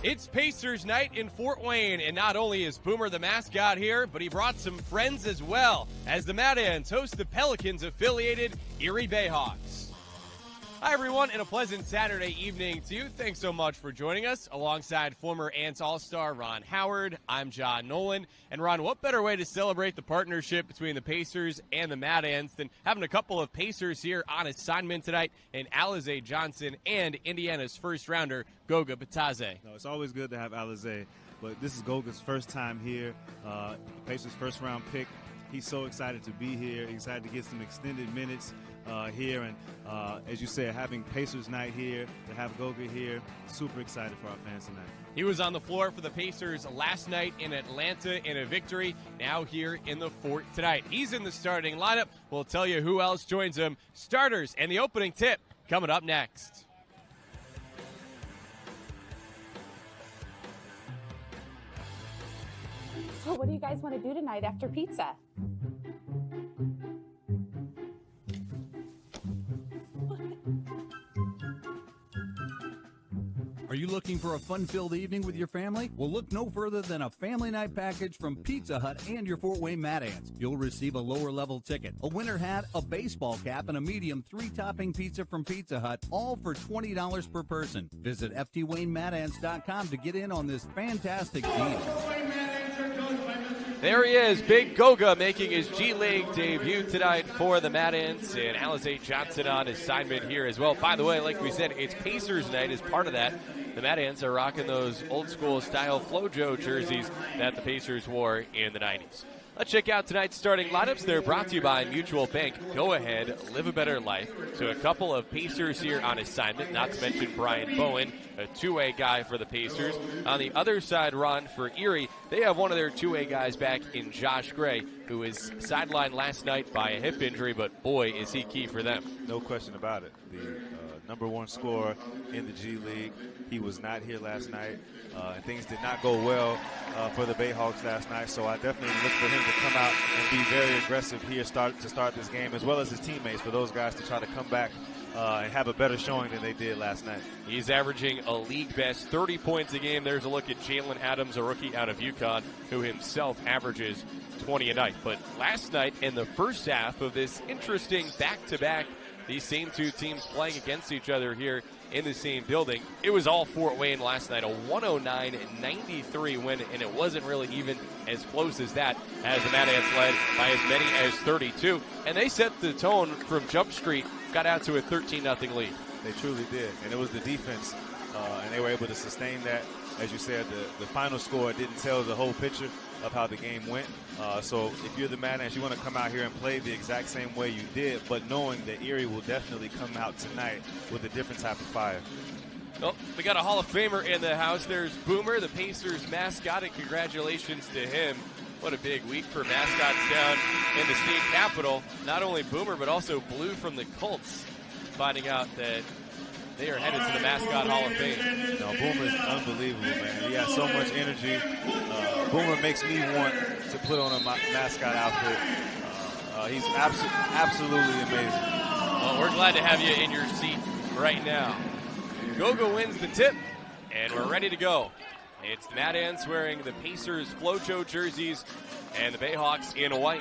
It's Pacers night in Fort Wayne, and not only is Boomer the mascot here, but he brought some friends as well, as the Mad Ants host the Pelicans-affiliated Erie Bayhawks. Hi, everyone, and a pleasant Saturday evening to you. Thanks so much for joining us. Alongside former Ants All-Star Ron Howard, I'm John Nolan. And Ron, what better way to celebrate the partnership between the Pacers and the Mad Ants than having a couple of Pacers here on assignment tonight in Alize Johnson and Indiana's first-rounder, Goga Bitadze. No, it's always good to have Alize, but this is Goga's first time here, Pacers' first-round pick. He's so excited to be here, excited to get some extended minutes here, and as you said, having Pacers night here, to have Goga here, super excited for our fans tonight. He was on the floor for the Pacers last night in Atlanta in a victory, now here in the Fort tonight. He's in the starting lineup. We'll tell you who else joins him, starters, and the opening tip coming up next. So what do you guys want to do tonight after pizza? Are you looking for a fun-filled evening with your family? Well, look no further than a family night package from Pizza Hut and your Fort Wayne Mad Ants. You'll receive a lower-level ticket, a winter hat, a baseball cap, and a medium 3-topping pizza from Pizza Hut, all for $20 per person. Visit ftwaynemadaants.com to get in on this fantastic deal. There he is, Big Goga, making his G-League debut tonight for the Mad Ants, and Alize Johnson on assignment here as well. By the way, like we said, it's Pacers night as part of that. The Mad Ants are rocking those old-school style FloJo jerseys that the Pacers wore in the 90s. Let's check out tonight's starting lineups. They're brought to you by Mutual Bank. Go ahead, live a better life. So a couple of Pacers here on assignment, not to mention Brian Bowen, a two-way guy for the Pacers. On the other side, Ron, for Erie, they have one of their two-way guys back in Josh Gray, who was sidelined last night by a hip injury, but boy, is he key for them. No question about it. The number one scorer in the G League. He was not here last night, and things did not go well for the Bayhawks last night, so I definitely look for him to come out and be very aggressive here to start this game, as well as his teammates, for those guys to try to come back and have a better showing than they did last night. He's averaging a league best 30 points a game. There's a look at Jalen Adams, a rookie out of UConn, who himself averages 20 a night. But last night in the first half of this interesting back-to-back, these same two teams playing against each other here in the same building, it was all Fort Wayne last night, a 109-93 win, and it wasn't really even as close as that, as the Mad Ants led by as many as 32. And they set the tone from Jump Street, got out to a 13-0 lead. They truly did, and it was the defense, and they were able to sustain that. As you said, the final score didn't tell the whole picture of how the game went. So if you're the Mad Ants, you want to come out here and play the exact same way you did, but knowing that Erie will definitely come out tonight with a different type of fire. Well, we got a Hall of Famer in the house. There's Boomer, the Pacers mascot, and congratulations to him. What a big week for mascots down in the state capitol. Not only Boomer, but also Blue from the Colts, finding out that they are headed to the Mascot Hall of Fame. No, Boomer's unbelievable, man. He has so much energy. Boomer makes me want to put on a mascot outfit. He's absolutely amazing. Well, we're glad to have you in your seat right now. Goga wins the tip, and we're ready to go. It's the Mad Ants wearing the Pacers FloJo jerseys and the Bayhawks in white.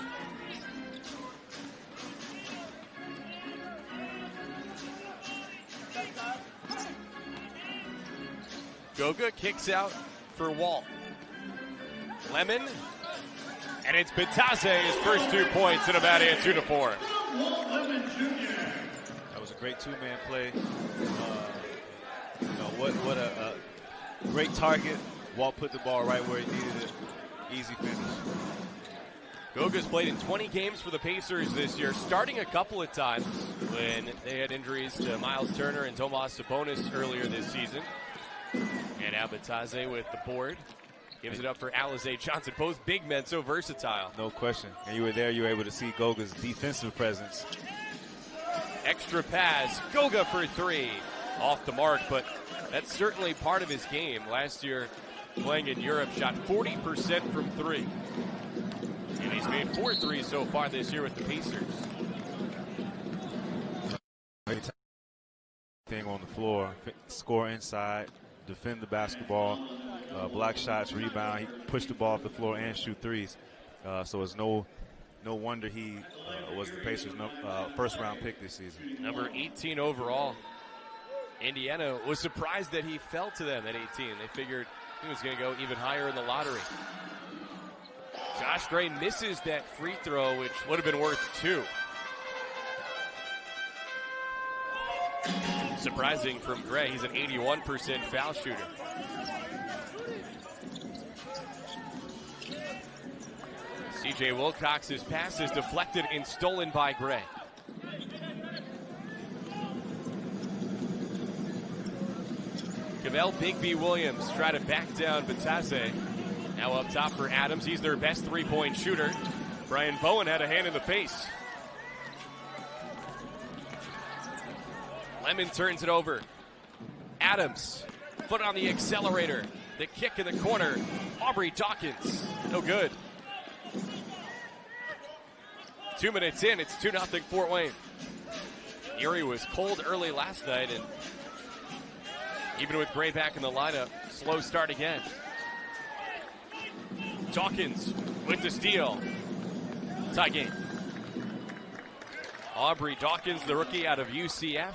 Goga kicks out for Walt. Lemon, and it's Bitadze, his first 2 points in a Mad Ants uniform. That was a great two-man play. What a great target. Walt put the ball right where he needed it. Easy finish. Goga's played in 20 games for the Pacers this year, starting a couple of times when they had injuries to Miles Turner and Tomas Sabonis earlier this season. And now Bitadze with the board. Gives it up for Alize Johnson. Both big men, so versatile. No question. And you were there, you were able to see Goga's defensive presence. Extra pass. Goga for three. Off the mark, but that's certainly part of his game. Last year, playing in Europe, shot 40% from three. And he's made 4 threes so far this year with the Pacers. Thing on the floor, score inside, defend the basketball, block shots, rebound. He push the ball off the floor and shoot threes. So it's no wonder he was the Pacers' first-round pick this season. Number 18 overall. Indiana was surprised that he fell to them at 18. They figured he was going to go even higher in the lottery. Josh Gray misses that free throw, which would have been worth 2. Surprising from Gray. He's an 81% foul shooter. C.J. Wilcox's pass is deflected and stolen by Gray. Cavell Bigby Williams try to back down Batase. Now up top for Adams. He's their best three-point shooter. Brian Bowen had a hand in the face. Lemon turns it over. Adams, foot on the accelerator. The kick in the corner. Aubrey Dawkins, no good. 2 minutes in, it's 2-0 Fort Wayne. Erie was cold early last night, and even with Gray back in the lineup, slow start again. Dawkins with the steal. Tie game. Aubrey Dawkins, the rookie out of UCF.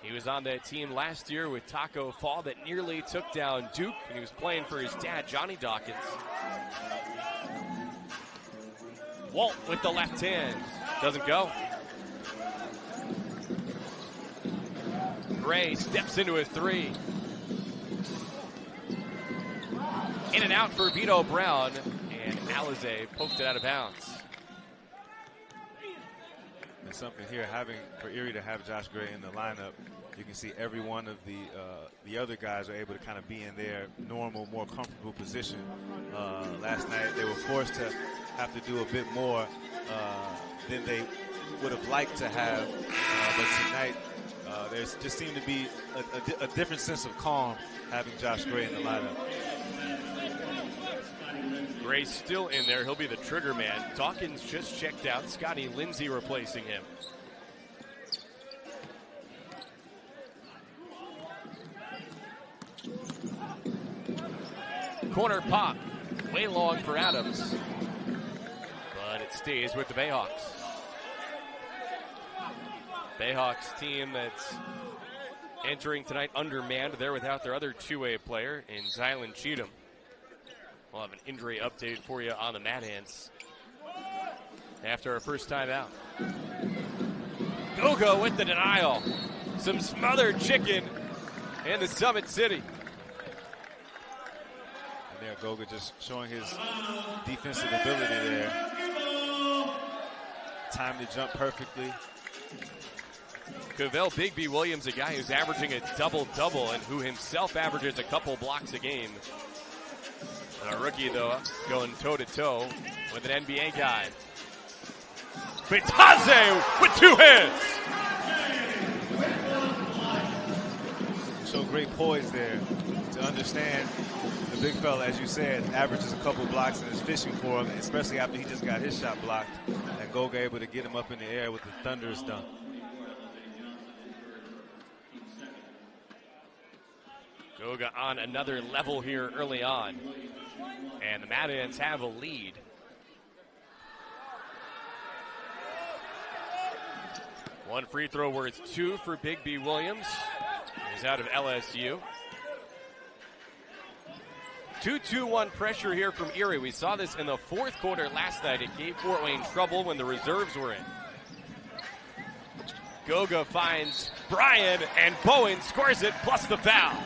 He was on that team last year with Taco Fall that nearly took down Duke, and he was playing for his dad, Johnny Dawkins. Walt with the left hand. Doesn't go. Gray steps into a three. In and out for Vito Brown, and Alize poked it out of bounds. There's something here for Erie to have Josh Gray in the lineup. You can see every one of the other guys are able to kind of be in their normal, more comfortable position. Last night they were forced to have to do a bit more than they would have liked to have. But tonight there just seemed to be a different sense of calm having Josh Gray in the lineup. Gray's still in there. He'll be the trigger man. Dawkins just checked out. Scotty Lindsay replacing him. Corner pop. Way long for Adams. But it stays with the Bayhawks. Bayhawks team that's entering tonight undermanned. They're without their other two-way player in Zylan Cheatham. We'll have an injury update for you on the Mad Ants after our first time out. Goga with the denial. Some smothered chicken in the Summit City. And there, Goga just showing his defensive ability there. Time to jump perfectly. Cavell Bigby Williams, a guy who's averaging a double-double and who himself averages a couple blocks a game. A rookie, though, going toe-to-toe with an NBA guy. Batase with two hands. So great poise there to understand the big fella, as you said, averages a couple blocks and is fishing for him, especially after he just got his shot blocked. And Goga able to get him up in the air with the thunderous dunk. Goga on another level here early on. And the Mad Ants have a lead. One free throw worth 2 for Bigby Williams. He's out of LSU. 2-2-1 pressure here from Erie. We saw this in the fourth quarter last night. It gave Fort Wayne trouble when the reserves were in. Goga finds Bryan, and Bowen scores it, plus the foul.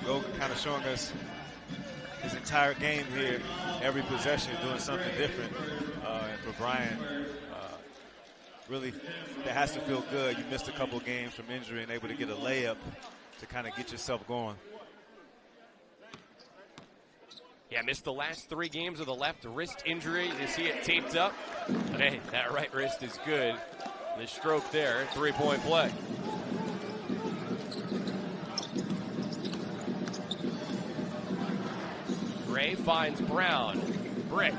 Goga kind of showing us his entire game here, every possession, doing something different. And for Bryan, really, that has to feel good. You missed a couple games from injury and able to get a layup to kind of get yourself going. Yeah, missed the last 3 games with a left wrist injury. You see it taped up. But hey, that right wrist is good. The stroke there, 3-point play. Gray finds Brown. Brick.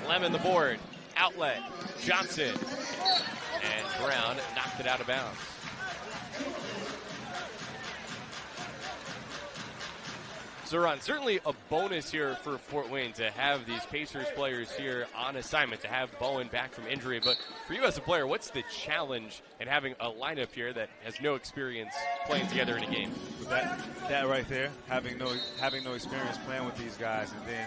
Lemon the board. Outlet. Johnson. And Brown knocked it out of bounds. So, Ron, certainly a bonus here for Fort Wayne to have these Pacers players here on assignment, to have Bowen back from injury. But for you as a player, what's the challenge in having a lineup here that has no experience playing together in a game? That right there, having no experience playing with these guys, and then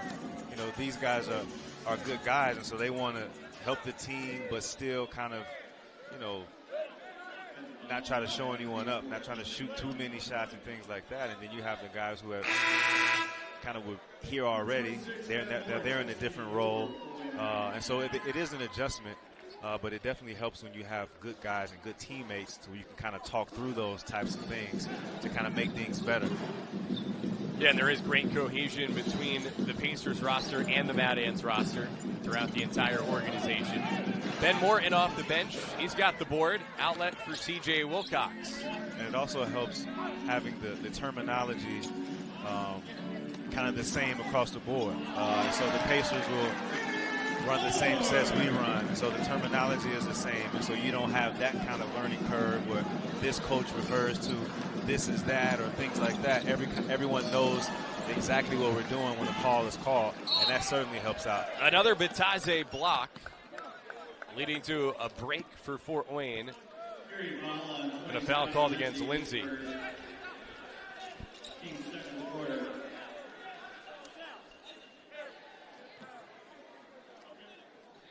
these guys are good guys, and so they want to help the team, but still kind of not try to show anyone up, not trying to shoot too many shots and things like that. And then you have the guys who have kind of were here already. They're in a different role, and so it is an adjustment. But it definitely helps when you have good guys and good teammates, so you can kind of talk through those types of things to kind of make things better. Yeah, and there is great cohesion between the Pacers roster and the Mad Ants roster throughout the entire organization. Ben Morton off the bench. He's got the board. Outlet for C.J. Wilcox. And it also helps having the terminology kind of the same across the board. So the Pacers will run the same sets we run, so the terminology is the same, and so you don't have that kind of learning curve where this coach refers to this is that or things like that. Everyone knows exactly what we're doing when a call is called, and that certainly helps out. Another Bitadze block, leading to a break for Fort Wayne, and a foul called against Lindsay.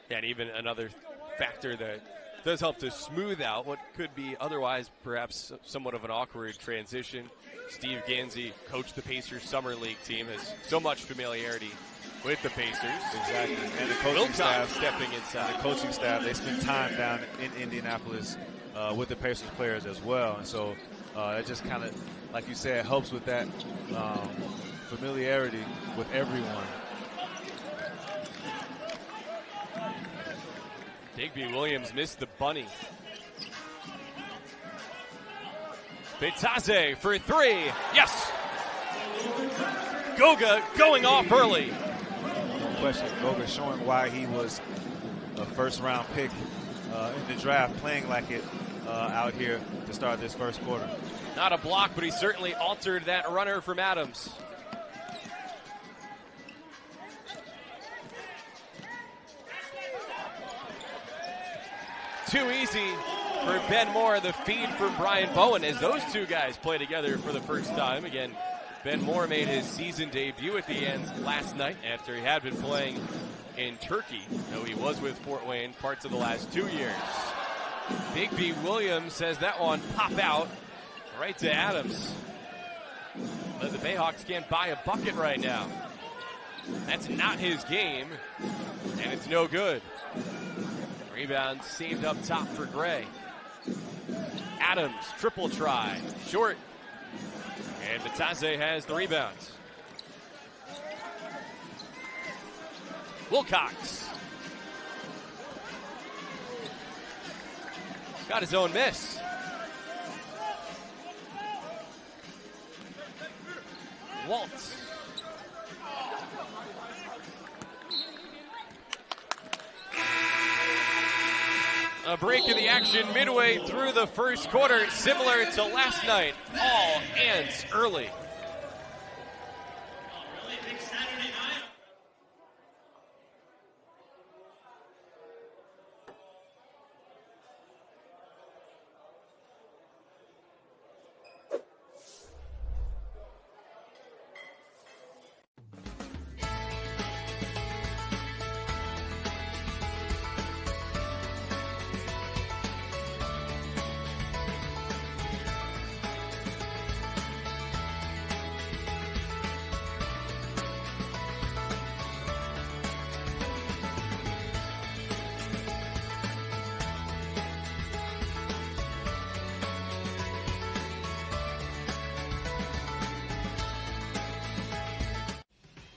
Yeah, and even another factor that does help to smooth out what could be otherwise perhaps somewhat of an awkward transition. Steve Gansey coached the Pacers Summer League team, has so much familiarity with the Pacers. Exactly. And the coaching staff stepping inside. The coaching staff, they spend time down in Indianapolis with the Pacers players as well. And so it just kind of, like you said, helps with that familiarity with everyone. Digby Williams missed the bunny. Bitadze for three. Yes! Goga going off early. No question. Goga showing why he was a first-round pick in the draft, playing like it out here to start this first quarter. Not a block, but he certainly altered that runner from Adams. Too easy for Ben Moore. The feed from Brian Bowen as those two guys play together for the first time. Again, Ben Moore made his season debut at the end last night after he had been playing in Turkey, though he was with Fort Wayne parts of the last 2 years. Digby Williams says that one pop out right to Adams. But the Bayhawks can't buy a bucket right now. That's not his game, and it's no good. Rebound saved up top for Gray. Adams, triple try, short. And Bitadze has the rebound. Wilcox. Got his own miss. Waltz. A break in the action midway through the first quarter, similar to last night. All ends early.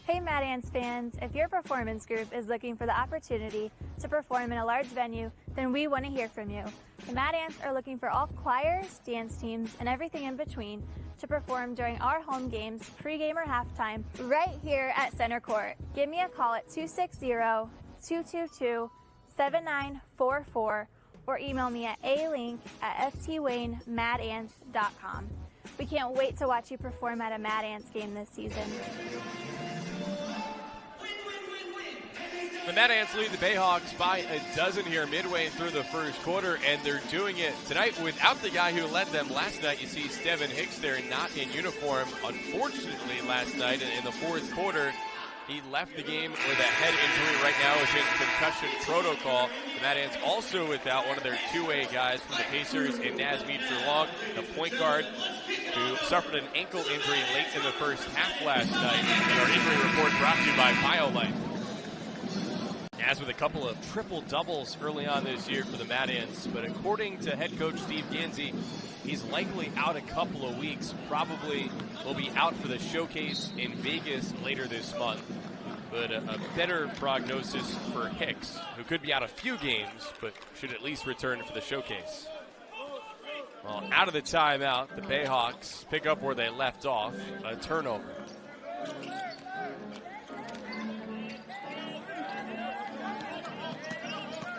Hey Mad Ants fans, if your performance group is looking for the opportunity to perform in a large venue, then we want to hear from you. The Mad Ants are looking for all choirs, dance teams, and everything in between to perform during our home games, pregame or halftime, right here at Center Court. Give me a call at 260-222-7944 or email me at alink@ftwaynemadants.com. We can't wait to watch you perform at a Mad Ants game this season. The Mad Ants lead the Bayhawks by a dozen here midway through the first quarter, and they're doing it tonight without the guy who led them last night. You see Steven Hicks there, not in uniform. Unfortunately, last night in the fourth quarter, he left the game with a head injury. Right now is in concussion protocol. The Mad Ants also without one of their two-way guys from the Pacers in Nazmid Furlong, the point guard, who suffered an ankle injury late in the first half last night. And our injury report brought to you by BioLife. As with a couple of triple-doubles early on this year for the Mad Ants, but according to head coach Steve Gansey, he's likely out a couple of weeks. Probably will be out for the showcase in Vegas later this month. But a better prognosis for Hicks, who could be out a few games, but should at least return for the showcase. Well, out of the timeout, the Bayhawks pick up where they left off, a turnover.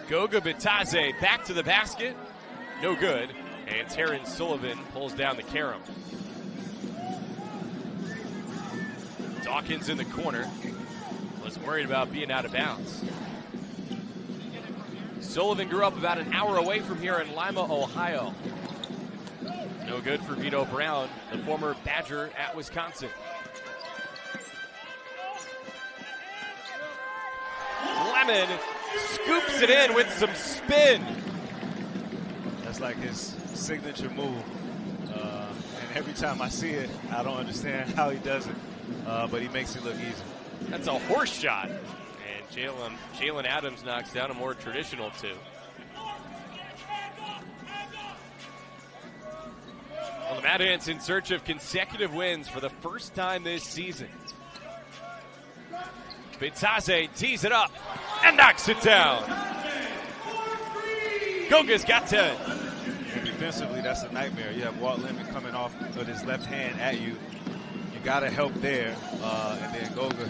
Goga Bitadze back to the basket. No good. And Terrence Sullivan pulls down the carom. Dawkins in the corner. Was worried about being out of bounds. Sullivan grew up about an hour away from here in Lima, Ohio. No good for Vito Brown, the former Badger at Wisconsin. Lemon scoops it in with some spin. That's like his signature move. And every time I see it, I don't understand how he does it. But he makes it look easy. That's a horse shot. And Jalen Adams knocks down a more traditional two. Well, the Mad Ants in search of consecutive wins for the first time this season. Bitadze tees it up and knocks it down. Goga's got 10. And defensively, that's a nightmare. You have Walt Lemon coming off with his left hand at you. You got to help there. And then Goga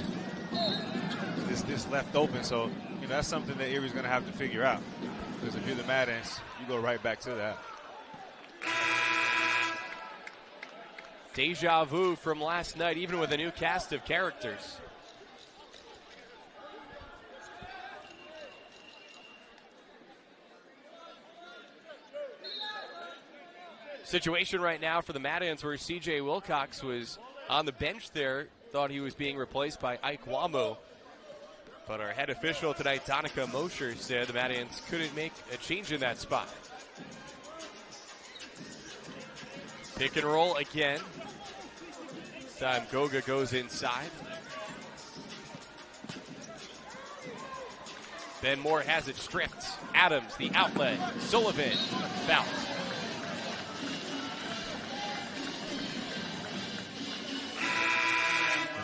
is left open. So, that's something that Erie's going to have to figure out. Because if you're the Mad Ants, you go right back to that. Deja vu from last night, even with a new cast of characters. Situation right now for the Mad Ants where C.J. Wilcox was on the bench there, thought he was being replaced by Ike Wamu. But our head official tonight, Donica Mosher, said the Mad Ants couldn't make a change in that spot. Pick and roll again. This time Goga goes inside. Ben Moore has it stripped. Adams, the outlet. Sullivan, foul.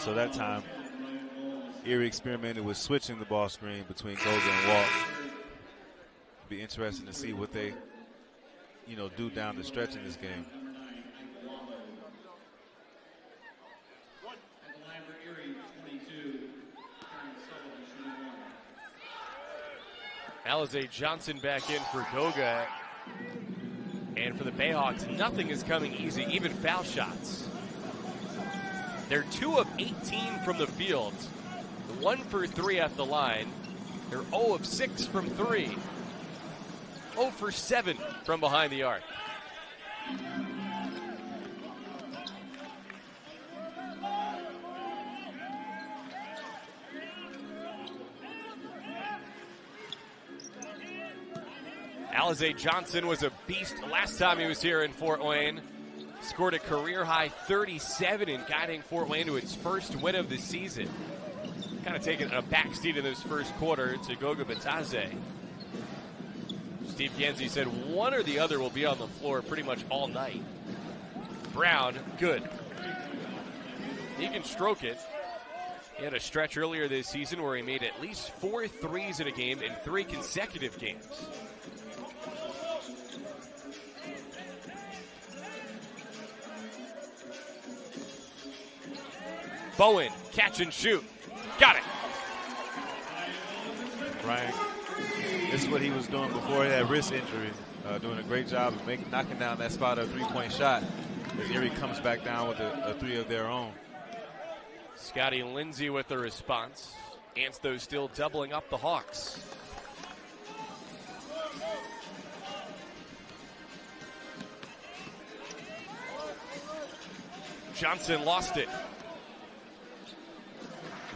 So that time, Erie experimented with switching the ball screen between Goga and Walt. It'll be interesting to see what they, do down the stretch in this game. Alize Johnson back in for Goga. And for the Bayhawks, nothing is coming easy, even foul shots. They're 2 of 18 from the field, 1 for 3 at the line. They're 0 of 6 from 3, 0 for 7 from behind the arc. Alize Johnson was a beast last time he was here in Fort Wayne. Scored a career-high 37 in guiding Fort Wayne to its first win of the season. Kind of taking a backseat in this first quarter to Goga Bitadze. Steve Gansey said one or the other will be on the floor pretty much all night. Brown, good. He can stroke it. He had a stretch earlier this season where he made at least 4 threes in a game in 3 consecutive games. Bowen, catch and shoot. Got it. Ryan, this is what he was doing before that wrist injury. Doing a great job of knocking down that spot of 3-point shot. as Erie comes back down with a three of their own. Scotty Lindsay with the response. Ansto still doubling up the Hawks. Johnson lost it.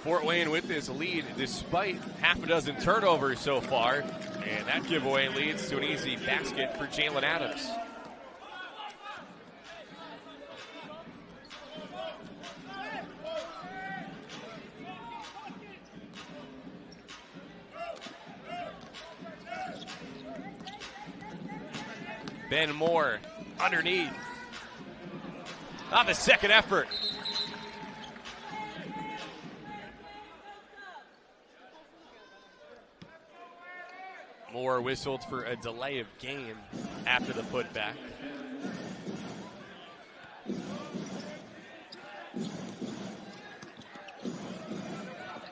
Fort Wayne with this lead despite half a dozen turnovers so far. And that giveaway leads to an easy basket for Jalen Adams. Ben Moore underneath. On the second effort. Moore whistled for a delay of game after the putback.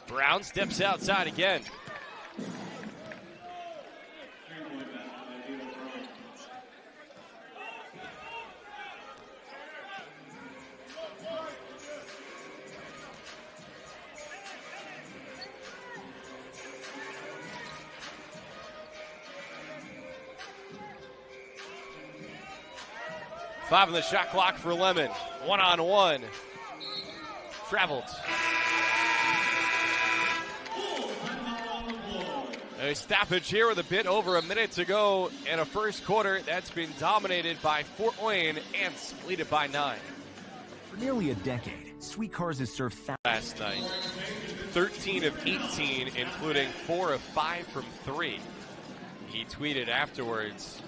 Brown steps outside again. Five on the shot clock for Lemon. One-on-one. Traveled. A stoppage here with a bit over a minute to go in a first quarter that's been dominated by Fort Wayne. Ants lead it by 9. For nearly a decade, Sweet Cars has served last night. 13 of 18, including 4 of 5 from 3. He tweeted afterwards,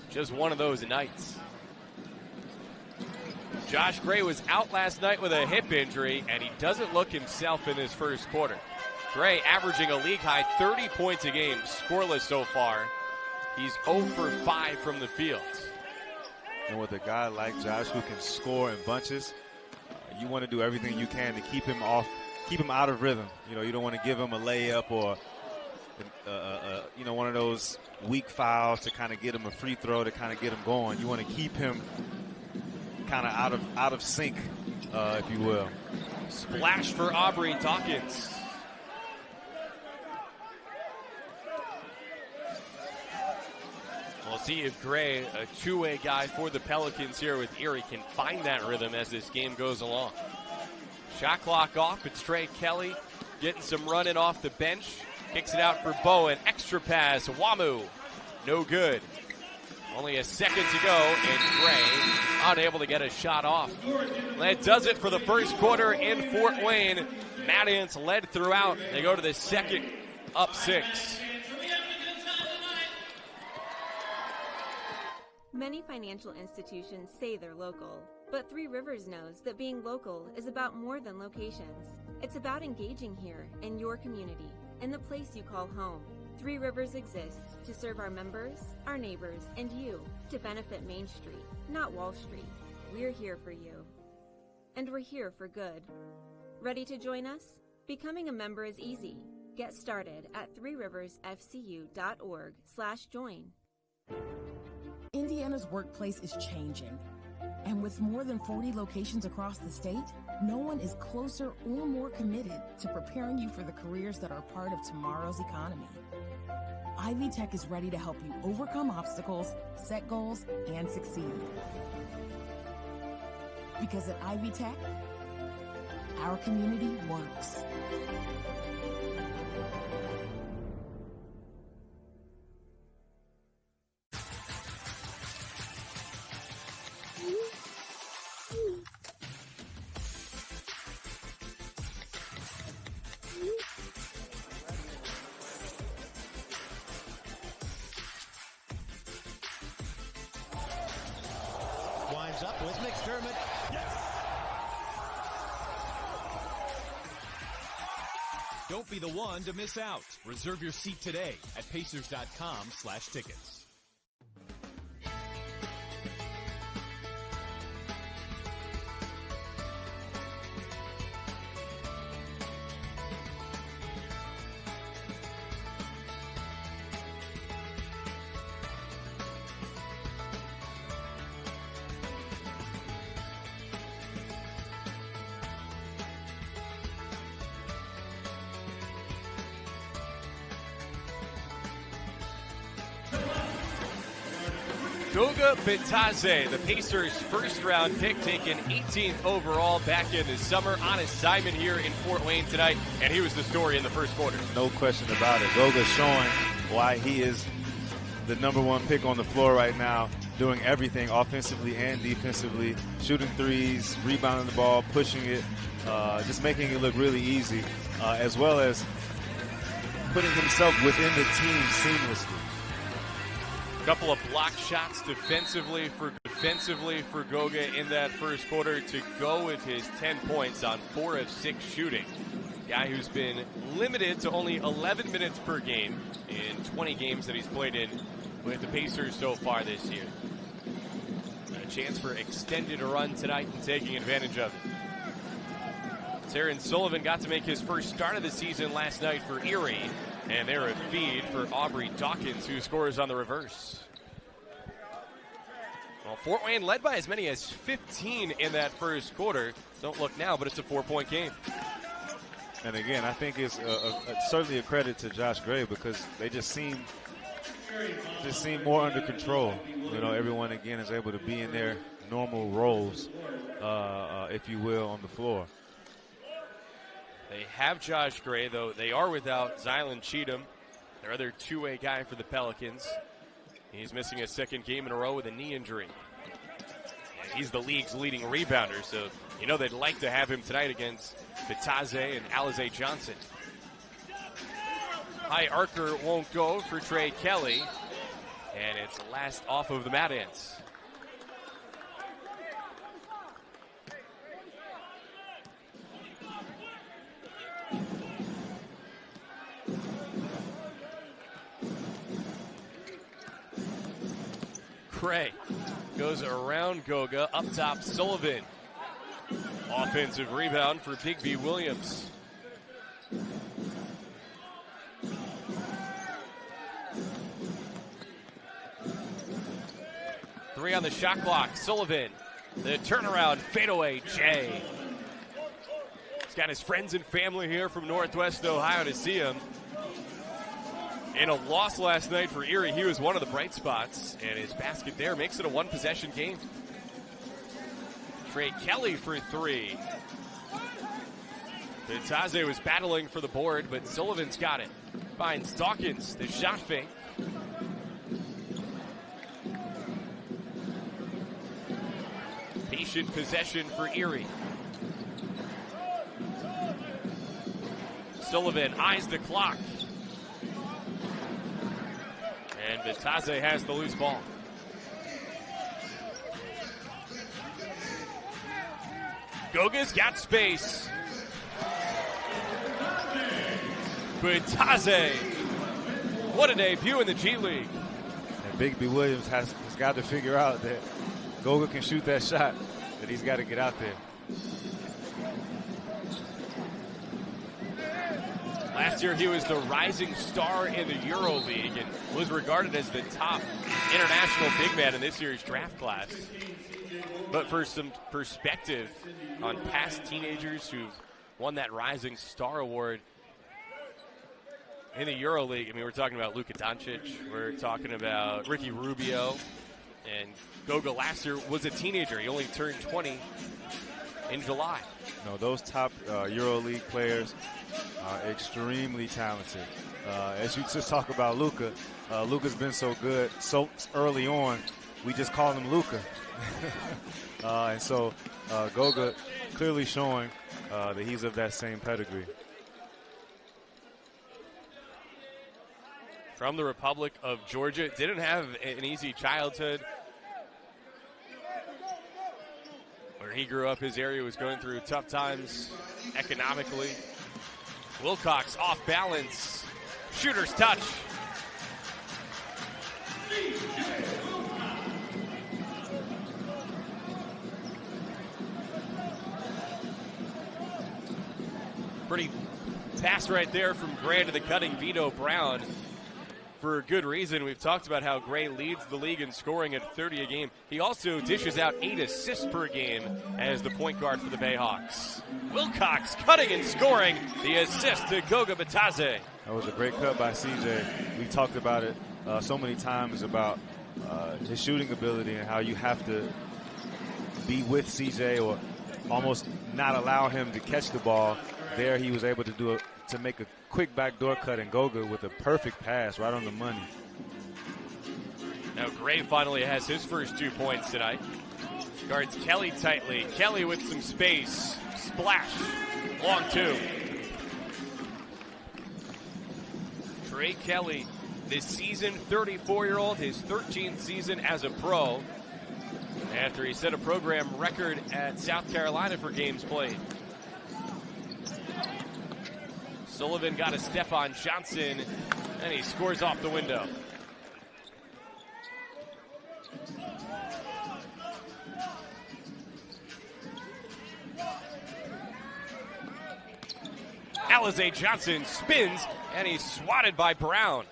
just one of those nights. Josh Gray was out last night with a hip injury, and he doesn't look himself in this first quarter. Gray averaging a league-high 30 points a game, scoreless so far. He's 0 for 5 from the field. And with a guy like Josh who can score in bunches, you want to do everything you can to keep him out of rhythm. You know, you don't want to give him a layup or, one of those weak fouls to kind of get him a free throw to kind of get him going. You want to keep him kind of out of sync, if you will. Splash for Aubrey Dawkins. We'll see if Gray, a two-way guy for the Pelicans here with Erie, can find that rhythm as this game goes along. Shot clock off. It's Trey Kelly getting some running off the bench. Kicks it out for Bowen. Extra pass. Wamu. No good. Only a second to go, and Gray unable to get a shot off. That does it for the first quarter in Fort Wayne. Mad Ants led throughout. They go to the second, up 6. Many financial institutions say they're local, but Three Rivers knows that being local is about more than locations. It's about engaging here in your community, in the place you call home. Three Rivers exists to serve our members, our neighbors, and you, to benefit Main Street, not Wall Street. We're here for you. And we're here for good. Ready to join us? Becoming a member is easy. Get started at threeriversfcu.org/join. Indiana's workplace is changing. And with more than 40 locations across the state, no one is closer or more committed to preparing you for the careers that are part of tomorrow's economy. Ivy Tech is ready to help you overcome obstacles, set goals, and succeed. Because at Ivy Tech, our community works. Up with McDermott. Yes! Don't be the one to miss out. Reserve your seat today at Pacers.com/tickets. Goga Bitadze, the Pacers' first-round pick, taken 18th overall back in the summer, on assignment here in Fort Wayne tonight, and he was the story in the first quarter. No question about it. Goga's showing why he is the #1 pick on the floor right now, doing everything offensively and defensively, shooting threes, rebounding the ball, pushing it, just making it look really easy, as well as putting himself within the team seamlessly. A couple of block shots defensively for Goga in that first quarter to go with his 10 points on 4 of 6 shooting. Guy who's been limited to only 11 minutes per game in 20 games that he's played in with the Pacers so far this year. A chance for extended run tonight and taking advantage of it. Terrence Sullivan got to make his first start of the season last night for Erie. And they're a feed for Aubrey Dawkins, who scores on the reverse. Well, Fort Wayne led by as many as 15 in that first quarter. Don't look now, but it's a 4-point game. And again, I think it's certainly a credit to Josh Gray, because they just seem more under control. You know, everyone again is able to be in their normal roles, if you will, on the floor. They have Josh Gray, though they are without Zylan Cheatham, their other two-way guy for the Pelicans. He's missing his second game in a row with a knee injury. And he's the league's leading rebounder, so you know they'd like to have him tonight against Bitadze and Alize Johnson. High archer won't go for Trey Kelly, and it's last off of the Mad Ants. Gray goes around Goga, up top Sullivan. Offensive rebound for Bigby Williams. Three on the shot clock, Sullivan. The turnaround fadeaway, Jay. He's got his friends and family here from Northwest Ohio to see him. In a loss last night for Erie, he was one of the bright spots, and his basket there makes it a one-possession game. Trey Kelly for 3. Bitadze was battling for the board, but Sullivan's got it. Finds Dawkins, the shot fake. Patient possession for Erie. Sullivan eyes the clock. And Bitadze has the loose ball. Goga's got space. Bitadze. What a debut in the G League. And Bigby Williams has got to figure out that Goga can shoot that shot, that he's got to get out there. Last year, he was the rising star in the EuroLeague and was regarded as the top international big man in this year's draft class. But for some perspective on past teenagers who've won that Rising Star Award in the EuroLeague, I mean, we're talking about Luka Doncic, we're talking about Ricky Rubio, and Goga last year was a teenager. He only turned 20 in July. No, those top EuroLeague players are extremely talented. As you just talk about Luka, Luka's been so good so early on, we just call him Luka. And so Goga clearly showing that he's of that same pedigree. From the Republic of Georgia, didn't have an easy childhood. Where he grew up, his area was going through tough times economically. Wilcox off balance. Shooter's touch. Pretty pass right there from Gray to the cutting Vito Brown. For a good reason. We've talked about how Gray leads the league in scoring at 30 a game. He also dishes out 8 assists per game as the point guard for the Bayhawks. Wilcox cutting and scoring the assist to Goga Bitadze. That was a great cut by CJ. We talked about it so many times about his shooting ability and how you have to be with CJ or almost not allow him to catch the ball. There he was able to make a quick backdoor cut and Goga with a perfect pass right on the money. Now Gray finally has his first 2 points tonight. Guards Kelly tightly. Kelly with some space. Splash. Long 2. Trey Kelly, this season, 34-year-old, his 13th season as a pro, after he set a program record at South Carolina for games played. Sullivan got a step on Johnson, and he scores off the window. Alize Johnson spins, and he's swatted by Brown.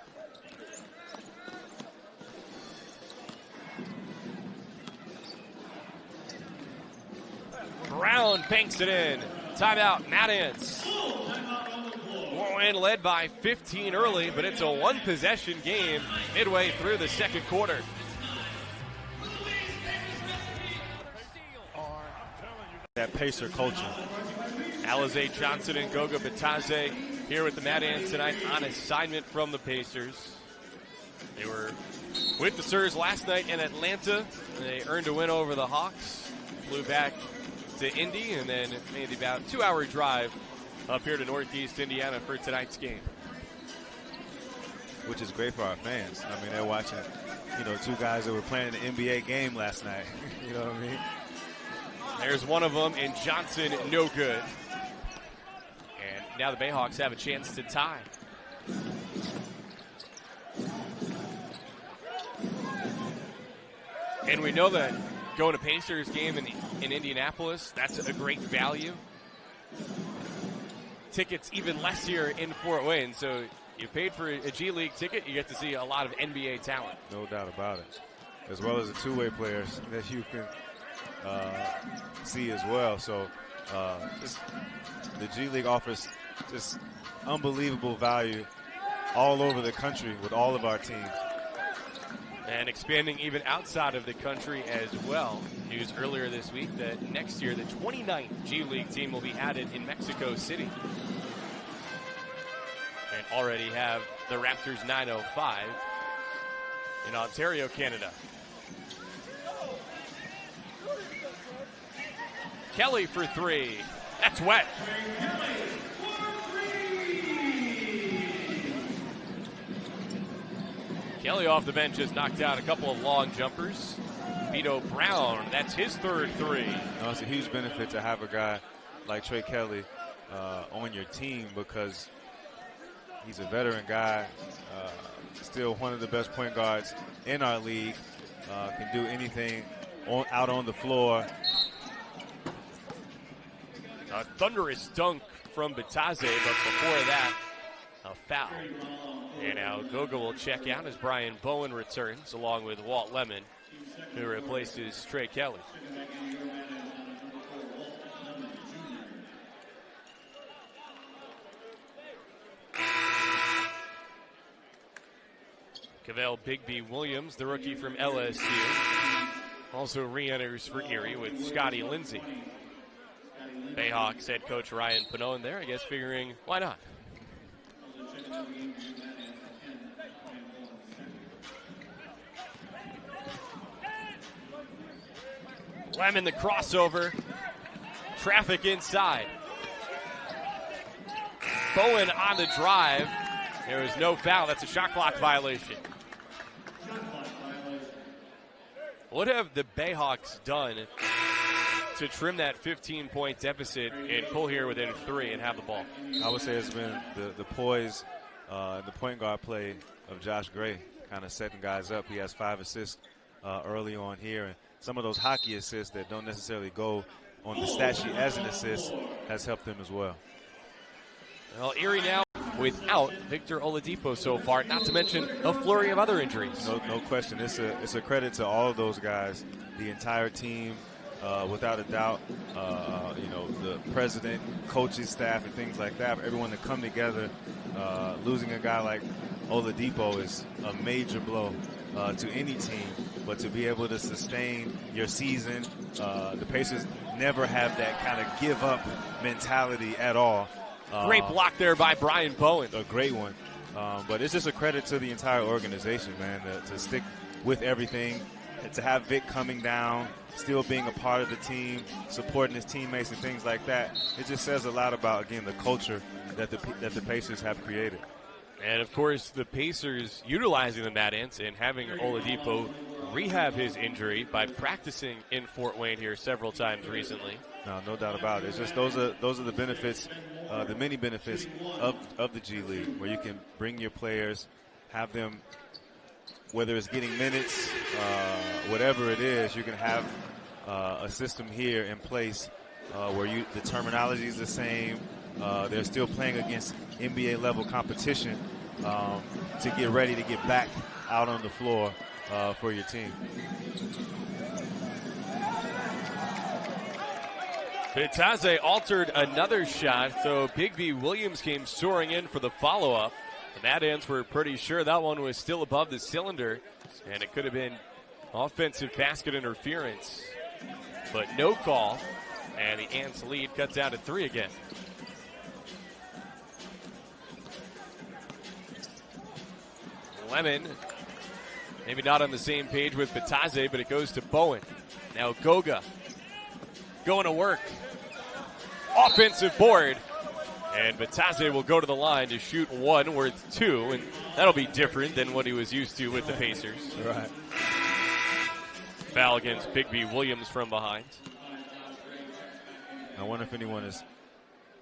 Brown banks it in. Timeout, Mad Ants. Warren led by 15 early, but it's a one-possession game midway through the second quarter. That Pacer culture. Alize Johnson and Goga Bitadze here with the Mad Ants tonight on assignment from the Pacers. They were with the Sirs last night in Atlanta. They earned a win over the Hawks, flew back to Indy, and then made about 2-hour drive up here to Northeast Indiana for tonight's game. Which is great for our fans. I mean, they're watching, two guys that were playing an NBA game last night. You know what I mean? There's one of them, and Johnson, no good. And now the Bayhawks have a chance to tie. And we know that going to Pacers game in Indianapolis, that's a great value. Tickets even less here in Fort Wayne, so you paid for a G League ticket, you get to see a lot of NBA talent. No doubt about it. As well as the two-way players that you can see as well. So the G League offers just unbelievable value all over the country with all of our teams. And expanding even outside of the country as well. News earlier this week that next year the 29th G League team will be added in Mexico City. And already have the Raptors 905 in Ontario, Canada. Kelly for 3. That's wet. Kelly off the bench has knocked out a couple of long jumpers. Vito Brown, that's his third 3. No, it's a huge benefit to have a guy like Trey Kelly on your team because he's a veteran guy, still one of the best point guards in our league, can do anything out on the floor. A thunderous dunk from Bitadze, but before that, a foul. And now Goga will check out as Brian Bowen returns, along with Walt Lemon, who replaces Trey Kelly. Cavell Bigby Williams, the rookie from LSU, also re-enters for Erie with Scotty Lindsey. Bayhawks head coach Ryan Pannone there, I guess, figuring, why not? Lemon the crossover. Traffic inside. Bowen on the drive. There is no foul. That's a shot clock violation. What have the Bayhawks done to trim that 15-point deficit and pull here within 3 and have the ball? I would say it's been the poise, the point guard play of Josh Gray, kind of setting guys up. He has 5 assists early on here, and some of those hockey assists that don't necessarily go on the stat sheet as an assist has helped them as well. Well, Erie now without Victor Oladipo so far, not to mention a flurry of other injuries. No question. It's a credit to all of those guys, the entire team, without a doubt. The president, coaching staff, and things like that. For everyone to come together, losing a guy like Oladipo is a major blow to any team, but to be able to sustain your season, the Pacers never have that kind of give up mentality at all. Great block there by Brian Bowen. A great one. But it's just a credit to the entire organization, man, to stick with everything, to have Vic coming down, still being a part of the team, supporting his teammates and things like that. It just says a lot about, again, the culture that the Pacers have created. And, of course, the Pacers utilizing the Mad Ants and having Oladipo rehab his injury by practicing in Fort Wayne here several times recently. No doubt about it. It's just those are the benefits, the many benefits of the G League, where you can bring your players, have them, whether it's getting minutes, whatever it is, you can have a system here in place where the terminology is the same. They're still playing against NBA level competition to get ready to get back out on the floor for your team. Bitadze altered another shot, so Bigby Williams came soaring in for the follow-up. The Mad Ants were pretty sure that one was still above the cylinder, and it could have been offensive basket interference. But no call, and the Ants lead cuts down to 3 again. Lemon, maybe not on the same page with Bitadze, but it goes to Bowen. Now Goga going to work. Offensive board. And Bitadze will go to the line to shoot one worth 2, and that'll be different than what he was used to with the Pacers. Right. Foul against Bigby Williams from behind. I wonder if anyone has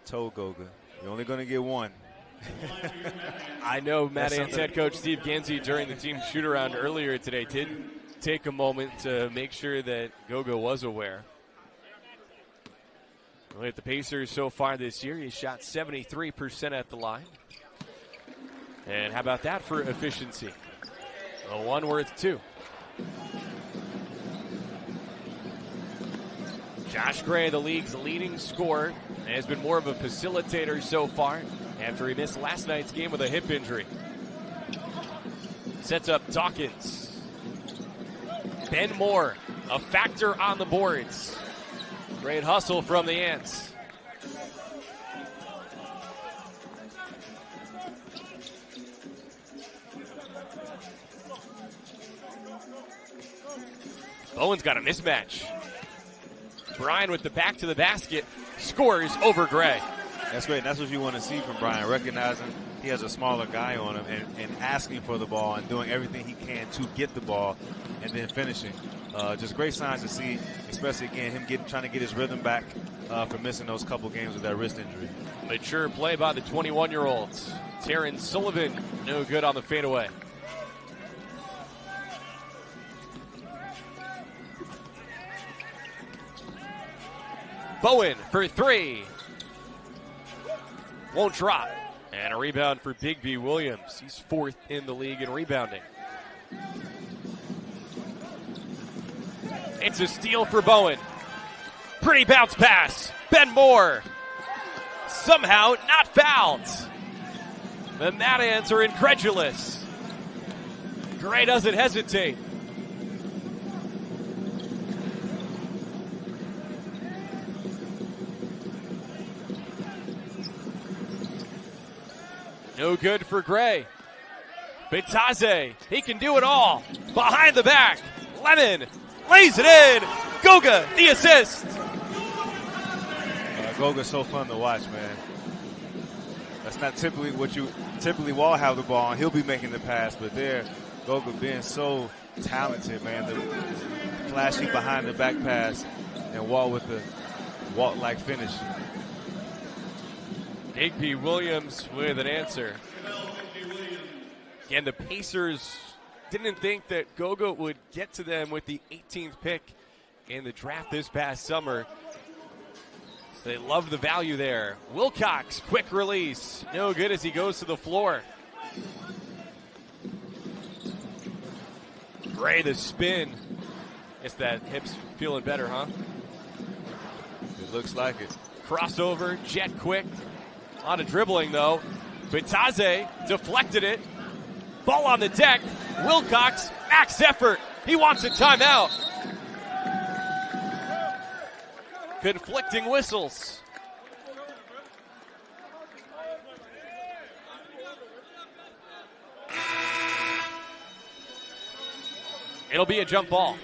told Goga, you're only going to get one. I know Mad Ants head coach Steve Gansey during the team shoot-around earlier today did take a moment to make sure that Goga was aware. Look at the Pacers so far this year. He shot 73% at the line. And how about that for efficiency? A 1 worth 2. Josh Gray, the league's leading scorer, has been more of a facilitator so far after he missed last night's game with a hip injury. Sets up Dawkins. Ben Moore, a factor on the boards. Great hustle from the Ants. Bowen's got a mismatch. Brian with the back to the basket scores over Gray. That's great. That's what you want to see from Brian, recognizing he has a smaller guy on him and asking for the ball and doing everything he can to get the ball and then finishing. Just great signs to see, especially, again, him trying to get his rhythm back for missing those couple games with that wrist injury. Mature play by the 21-year-olds. Terrence Sullivan, no good on the fadeaway. Bowen for 3. Won't drop. And a rebound for Bigby Williams. He's 4th in the league in rebounding. It's a steal for Bowen. Pretty bounce pass. Ben Moore. Somehow not fouled. The Mad Ants are incredulous. Gray doesn't hesitate. No good for Gray. Bitadze, he can do it all. Behind the back. Lemon lays it in. Goga, the assist. Goga's so fun to watch, man. That's not typically what you Wall have the ball, and he'll be making the pass, but there, Goga being so talented, man. The flashy behind the back pass, and Wall with the Walt-like finish. Bigby Williams with an answer. Again, the Pacers didn't think that Goga would get to them with the 18th pick in the draft this past summer. So they love the value there. Wilcox, quick release. No good as he goes to the floor. Gray, the spin. Guess that hip's feeling better, huh? It looks like it. Crossover, jet quick. A lot of dribbling, though. Bitadze deflected it. Ball on the deck. Wilcox Max effort. He wants a timeout. Conflicting whistles. It'll be a jump ball.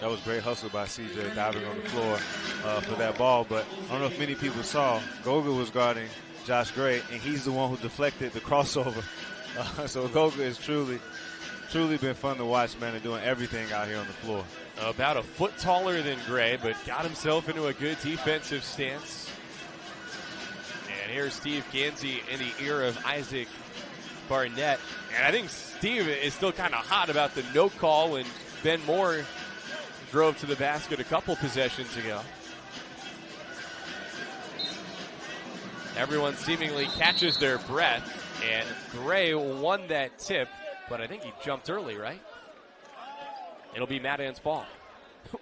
That was great hustle by CJ, diving on the floor for that ball. But I don't know if many people saw, Goga was guarding Josh Gray, and he's the one who deflected the crossover. So Goga has truly been fun to watch, man, and doing everything out here on the floor. About a foot taller than Gray, but got himself into a good defensive stance. And here's Steve Gansey in the ear of Isaac Barnett. And I think Steve is still kind of hot about the no call when Ben Moore drove to the basket a couple possessions ago. Everyone seemingly catches their breath, and Gray won that tip, but I think he jumped early, right? It'll be Mad Ant's ball.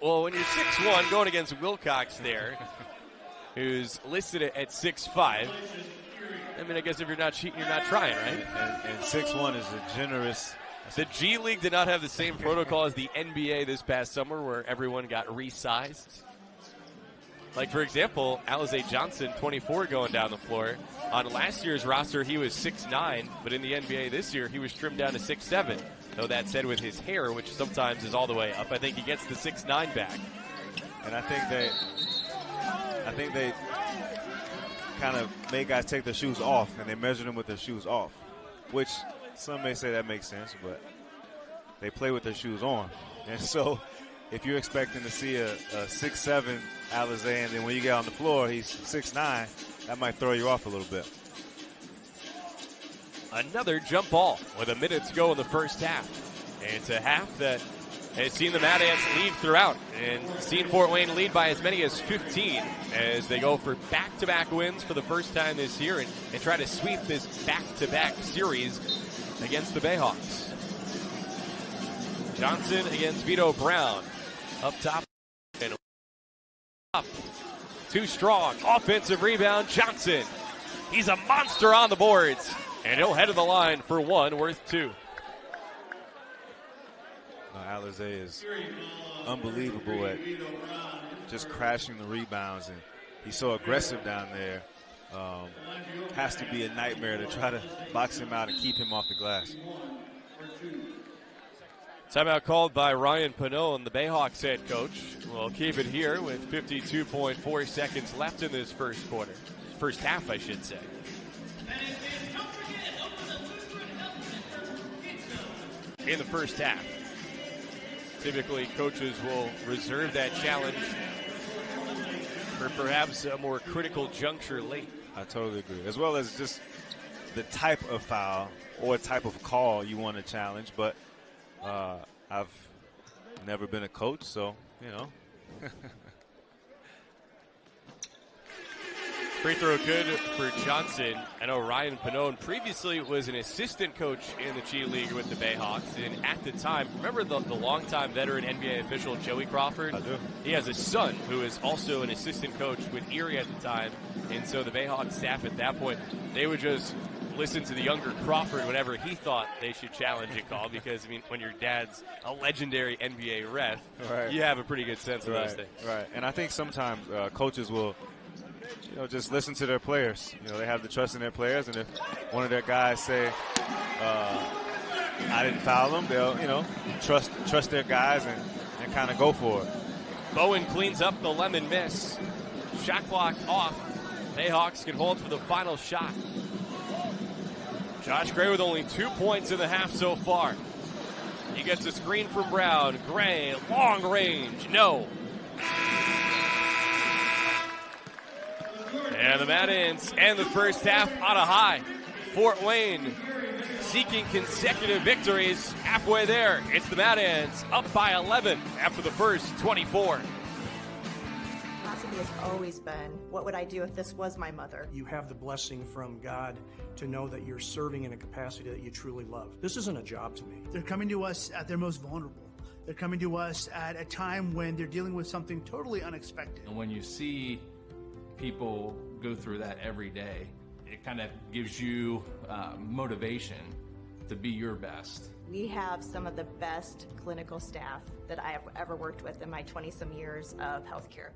Well, when you're 6'1", going against Wilcox there, who's listed at 6'5", I mean, I guess if you're not cheating, you're not trying, right? And 6'1" is a generous. The G League did not have the same protocol as the NBA this past summer where everyone got resized. Like, for example, Alize Johnson, 24, going down the floor. On last year's roster, he was 6'9", but in the NBA this year, he was trimmed down to 6'7". Though that said, with his hair, which sometimes is all the way up, I think he gets the 6'9" back. And I think they kind of make guys take their shoes off, and they measure them with their shoes off, which some may say that makes sense, but they play with their shoes on. And so if you're expecting to see a 6'7" Alize, and then when you get on the floor, he's 6'9", that might throw you off a little bit. Another jump ball with a minute to go in the first half. And it's a half that has seen the Mad Ants lead throughout and seen Fort Wayne lead by as many as 15 as they go for back-to-back wins for the first time this year and try to sweep this back-to-back series against the Bayhawks. Johnson against Vito Brown. Up top and up. Too strong. Offensive rebound, Johnson. He's a monster on the boards. And he'll head to the line for one, worth two. Alize is unbelievable at just crashing the rebounds, and he's so aggressive down there. Has to be a nightmare to try to box him out and keep him off the glass. Timeout called by Ryan Pannone, the Bayhawks head coach. We'll keep it here with 52.4 seconds left in this first quarter. First half, I should say. In the first half, typically coaches will reserve that challenge for perhaps a more critical juncture late. I totally agree. As well as just the type of foul or type of call you want to challenge. But I've never been a coach, so, you know. Free throw good for Johnson. I know Ryan Pannone previously was an assistant coach in the G League with the Bayhawks, and at the time, remember the longtime veteran NBA official Joey Crawford? I do. He has a son who is also an assistant coach with Erie at the time, and so the Bayhawks staff at that point, they would just listen to the younger Crawford whenever he thought they should challenge a call, because, I mean, when your dad's a legendary NBA ref, right, you have a pretty good sense of those things. Right, and I think sometimes coaches will, you know, just listen to their players. You know, they have the trust in their players, and if one of their guys say, I didn't foul them, they'll, you know, trust their guys and kind of go for it. Bowen cleans up the lemon miss. Shot clock off. Bayhawks can hold for the final shot. Josh Gray with only 2 points in the half so far. He gets a screen from Brown. Gray, long range, no. And the Mad Ants end the first half on a high. Fort Wayne seeking consecutive victories. Halfway there, it's the Mad Ants up by 11 after the first 24. Philosophy has always been, what would I do if this was my mother? You have the blessing from God to know that you're serving in a capacity that you truly love. This isn't a job to me. They're coming to us at their most vulnerable. They're coming to us at a time when they're dealing with something totally unexpected. And when you see people go through that every day, it kind of gives you motivation to be your best. We have some of the best clinical staff that I have ever worked with in my 20-some years of healthcare.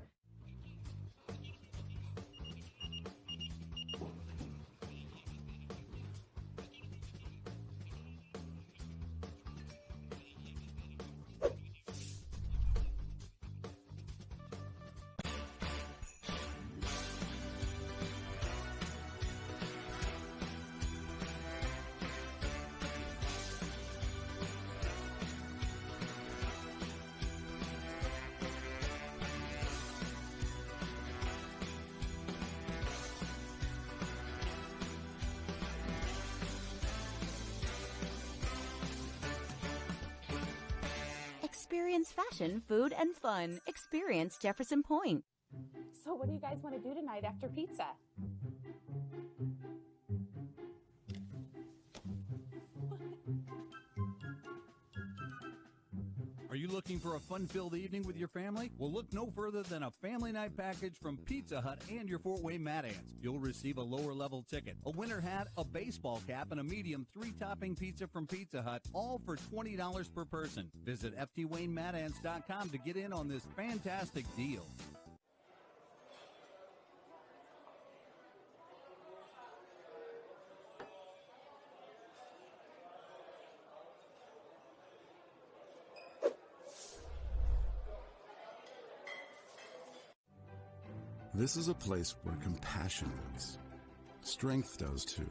Experience fashion, food, and fun. Experience Jefferson Point. So what do you guys want to do tonight after pizza? Are you looking for a fun-filled evening with your family? Well, look no further than a family night package from Pizza Hut and your Fort Wayne Mad Ants. You'll receive a lower-level ticket, a winter hat, a baseball cap, and a medium 3-topping pizza from Pizza Hut, all for $20 per person. Visit ftwaynemadants.com to get in on this fantastic deal. This is a place where compassion lives. Strength does too.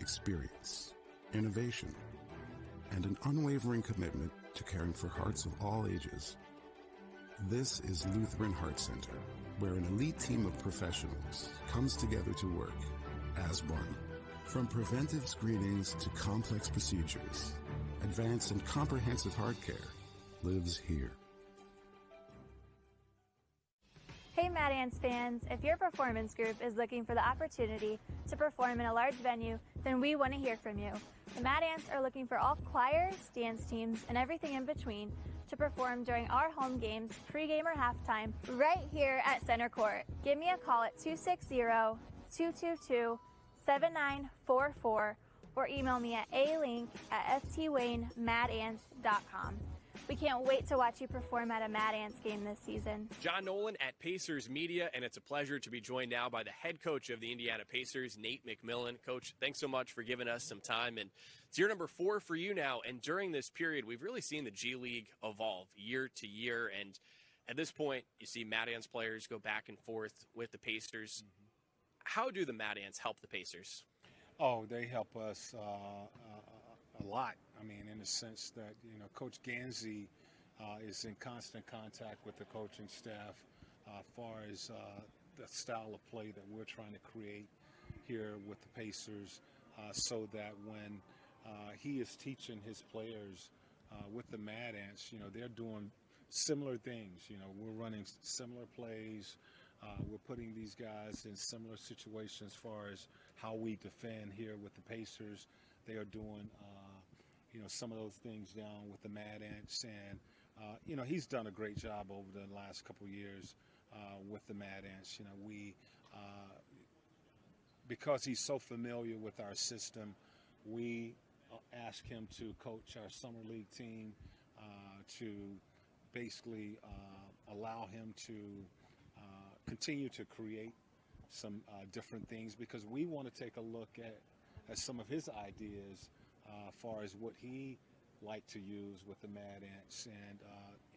Experience, innovation, and an unwavering commitment to caring for hearts of all ages. This is Lutheran Heart Center, where an elite team of professionals comes together to work as one. From preventive screenings to complex procedures, advanced and comprehensive heart care lives here. Hey Mad Ants fans, if your performance group is looking for the opportunity to perform in a large venue, then we want to hear from you. The Mad Ants are looking for all choirs, dance teams, and everything in between to perform during our home games, pregame or halftime, right here at Center Court. Give me a call at 260-222-7944 or email me at alink@ftwaynemadants.com. We can't wait to watch you perform at a Mad Ants game this season. John Nolan at Pacers Media, and it's a pleasure to be joined now by the head coach of the Indiana Pacers, Nate McMillan. Coach, thanks so much for giving us some time. And it's year number 4 for you now, and during this period, we've really seen the G League evolve year to year. And at this point, you see Mad Ants players go back and forth with the Pacers. How do the Mad Ants help the Pacers? Oh, they help us a lot. I mean, in the sense that, you know, Coach Gansey is in constant contact with the coaching staff as far as the style of play that we're trying to create here with the Pacers so that when he is teaching his players with the Mad Ants, you know, they're doing similar things. You know, we're running similar plays. We're putting these guys in similar situations as far as how we defend here with the Pacers. They are doing you know, some of those things down with the Mad Ants, and you know, he's done a great job over the last couple of years with the Mad Ants. You know, we because he's so familiar with our system, we ask him to coach our summer league team to basically allow him to continue to create some different things, because we want to take a look at some of his ideas as far as what he liked to use with the Mad Ants and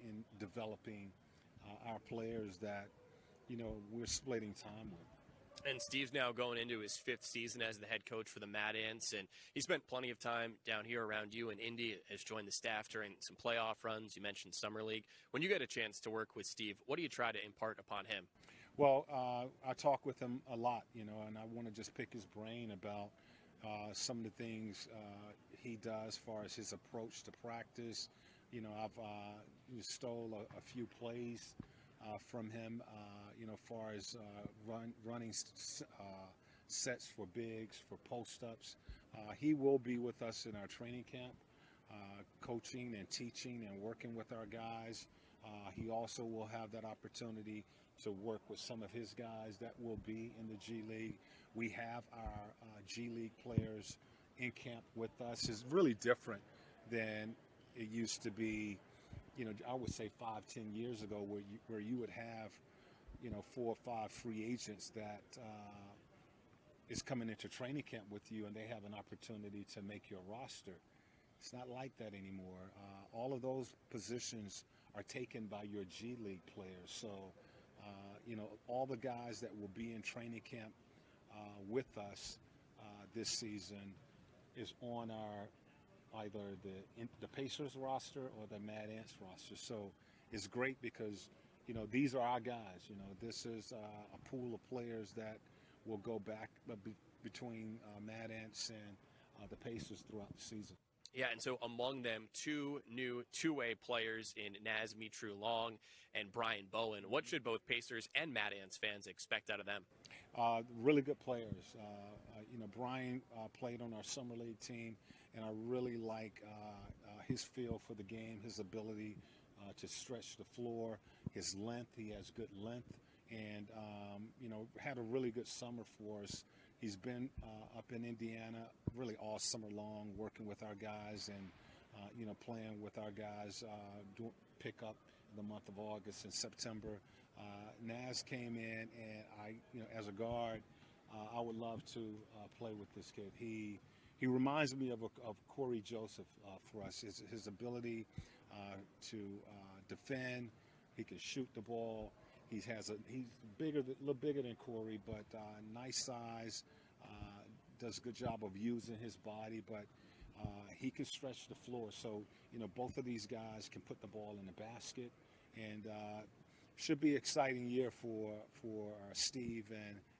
in developing our players that, you know, we're splitting time with. And Steve's now going into his 5th season as the head coach for the Mad Ants, and he spent plenty of time down here around you in Indy, has joined the staff during some playoff runs. You mentioned Summer League. When you get a chance to work with Steve, what do you try to impart upon him? Well, I talk with him a lot, you know, and I want to just pick his brain about some of the things he does as far as his approach to practice. You know, I've stole a few plays from him, you know, as far as running sets for bigs, for post-ups. He will be with us in our training camp, coaching and teaching and working with our guys. He also will have that opportunity to work with some of his guys that will be in the G League. We have our G League players in camp with us. It's really different than it used to be, I would say 5-10 years ago, where you would have, 4 or 5 free agents that is coming into training camp with you, and they have an opportunity to make your roster. It's not like that anymore. All of those positions are taken by your G League players. So, all the guys that will be in training camp with us this season is on our either the Pacers roster or the Mad Ants roster. So it's great because, these are our guys. This is a pool of players that will go back between Mad Ants and the Pacers throughout the season. Yeah, and so among them, 2 new two-way players in Naz Mitrou-Long and Brian Bowen. What should both Pacers and Mad Ants fans expect out of them? Really good players. Brian played on our Summer League team, and I really like his feel for the game, his ability to stretch the floor, his length. He has good length, and, had a really good summer for us. He's been up in Indiana really all summer long, working with our guys and, playing with our guys, doing pickup in the month of August and September. Naz came in, and as a guard, I would love to play with this kid. He reminds me of Corey Joseph for us. His ability to defend, he can shoot the ball. He's bigger, a little bigger than Corey, but nice size. Does a good job of using his body, but he can stretch the floor. So, both of these guys can put the ball in the basket, and should be an exciting year for Steve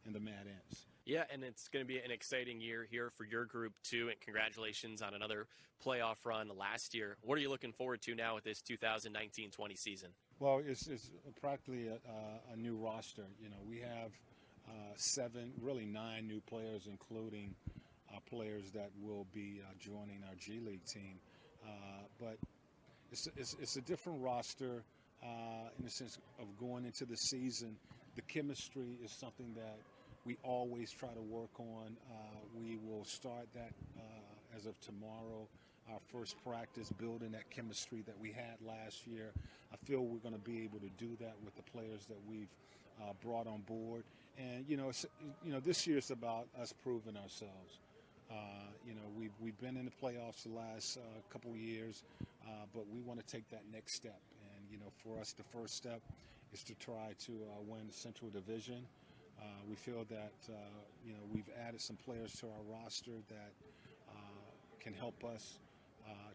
and the Mad Ants. Yeah, and it's going to be an exciting year here for your group, too, and congratulations on another playoff run last year. What are you looking forward to now with this 2019-20 season? Well, it's practically a new roster. We have 7, really 9 new players, including players that will be joining our G League team. But it's a different roster in the sense of going into the season. The chemistry is something that we always try to work on. We will start that as of tomorrow. Our first practice, building that chemistry that we had last year. I feel we're going to be able to do that with the players that we've brought on board. And this year is about us proving ourselves. We've been in the playoffs the last couple of years, but we want to take that next step. And for us, the first step is to try to win the Central Division. We feel that we've added some players to our roster that can help us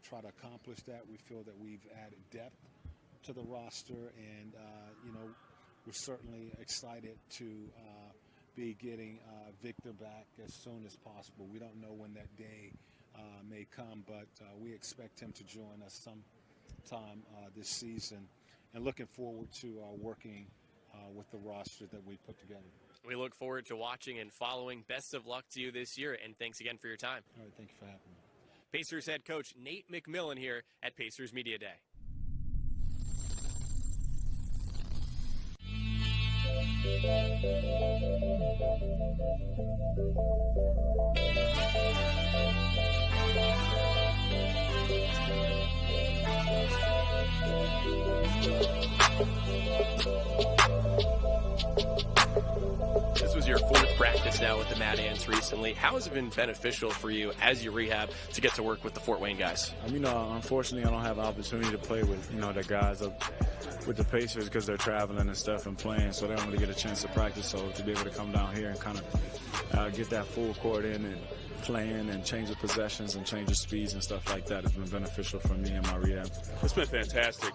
try to accomplish that. We feel that we've added depth to the roster, and we're certainly excited to be getting Victor back as soon as possible. We don't know when that day may come, but we expect him to join us sometime this season, and looking forward to working with the roster that we put together. We look forward to watching and following. Best of luck to you this year, and thanks again for your time. All right, thank you for having me. Pacers head coach Nate McMillan here at Pacers Media Day. This was your 4th practice now with the Mad Ants recently. How has it been beneficial for you as you rehab to get to work with the Fort Wayne guys? Unfortunately, I don't have an opportunity to play with, the guys up with the Pacers because they're traveling and stuff and playing, so they don't really get a chance to practice. So to be able to come down here and kind of get that full court in and playing and change the possessions and change the speeds and stuff like that has been beneficial for me and my rehab. It's been fantastic.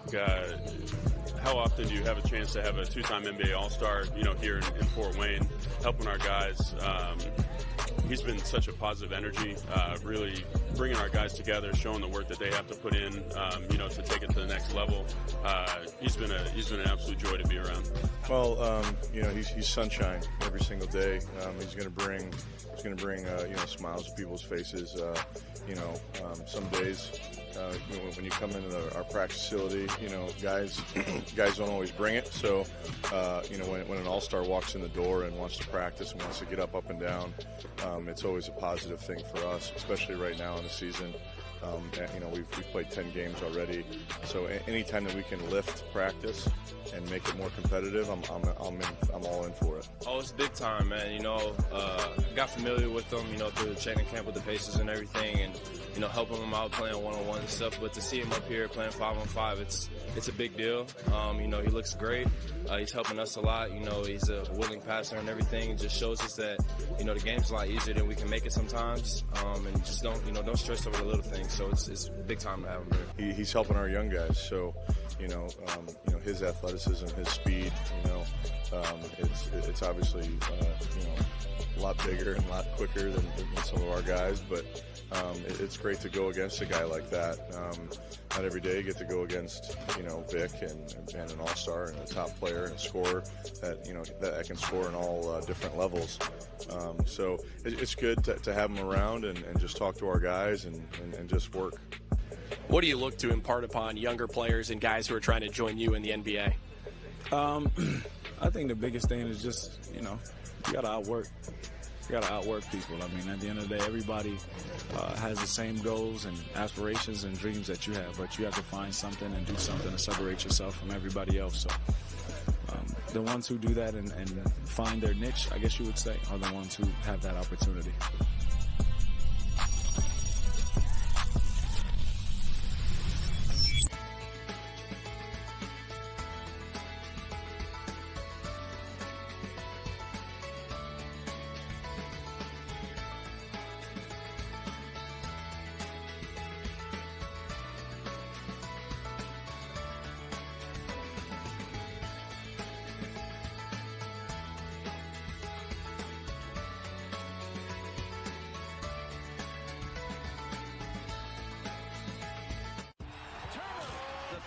How often do you have a chance to have a 2-time NBA All-Star, here in Fort Wayne, helping our guys? He's been such a positive energy, really bringing our guys together, showing the work that they have to put in, to take it to the next level. He's been an absolute joy to be around. Well, he's sunshine every single day. He's going to bring smiles to people's faces. Some days, when you come into our practice facility, guys don't always bring it. So, when an all-star walks in the door and wants to practice and wants to get up and down, it's always a positive thing for us, especially right now in the season. We've played 10 games already, so anytime that we can lift practice and make it more competitive, I'm all in for it. Oh, it's big time, man. Got familiar with them, through the training camp with the Pacers and everything, and helping them out playing one-on-one and stuff. But to see him up here playing 5-on-5, it's a big deal. He looks great. He's helping us a lot. He's a willing passer and everything. It just shows us that the game's a lot easier than we can make it sometimes. And just don't stress over the little things. So it's big time to have him here. He's helping our young guys. So his athleticism, his speed. It's obviously a lot bigger and a lot quicker than some of our guys, but it's great to go against a guy like that. Not every day you get to go against Vic and an all-star and a top player and a scorer that can score in all different levels. So it's good to have him around and just talk to our guys and just work. What do you look to impart upon younger players and guys who are trying to join you in the NBA? I think the biggest thing is just, you got to outwork. You got to outwork people. I mean, at the end of the day, everybody has the same goals and aspirations and dreams that you have, but you have to find something and do something to separate yourself from everybody else. So the ones who do that and find their niche, I guess you would say, are the ones who have that opportunity.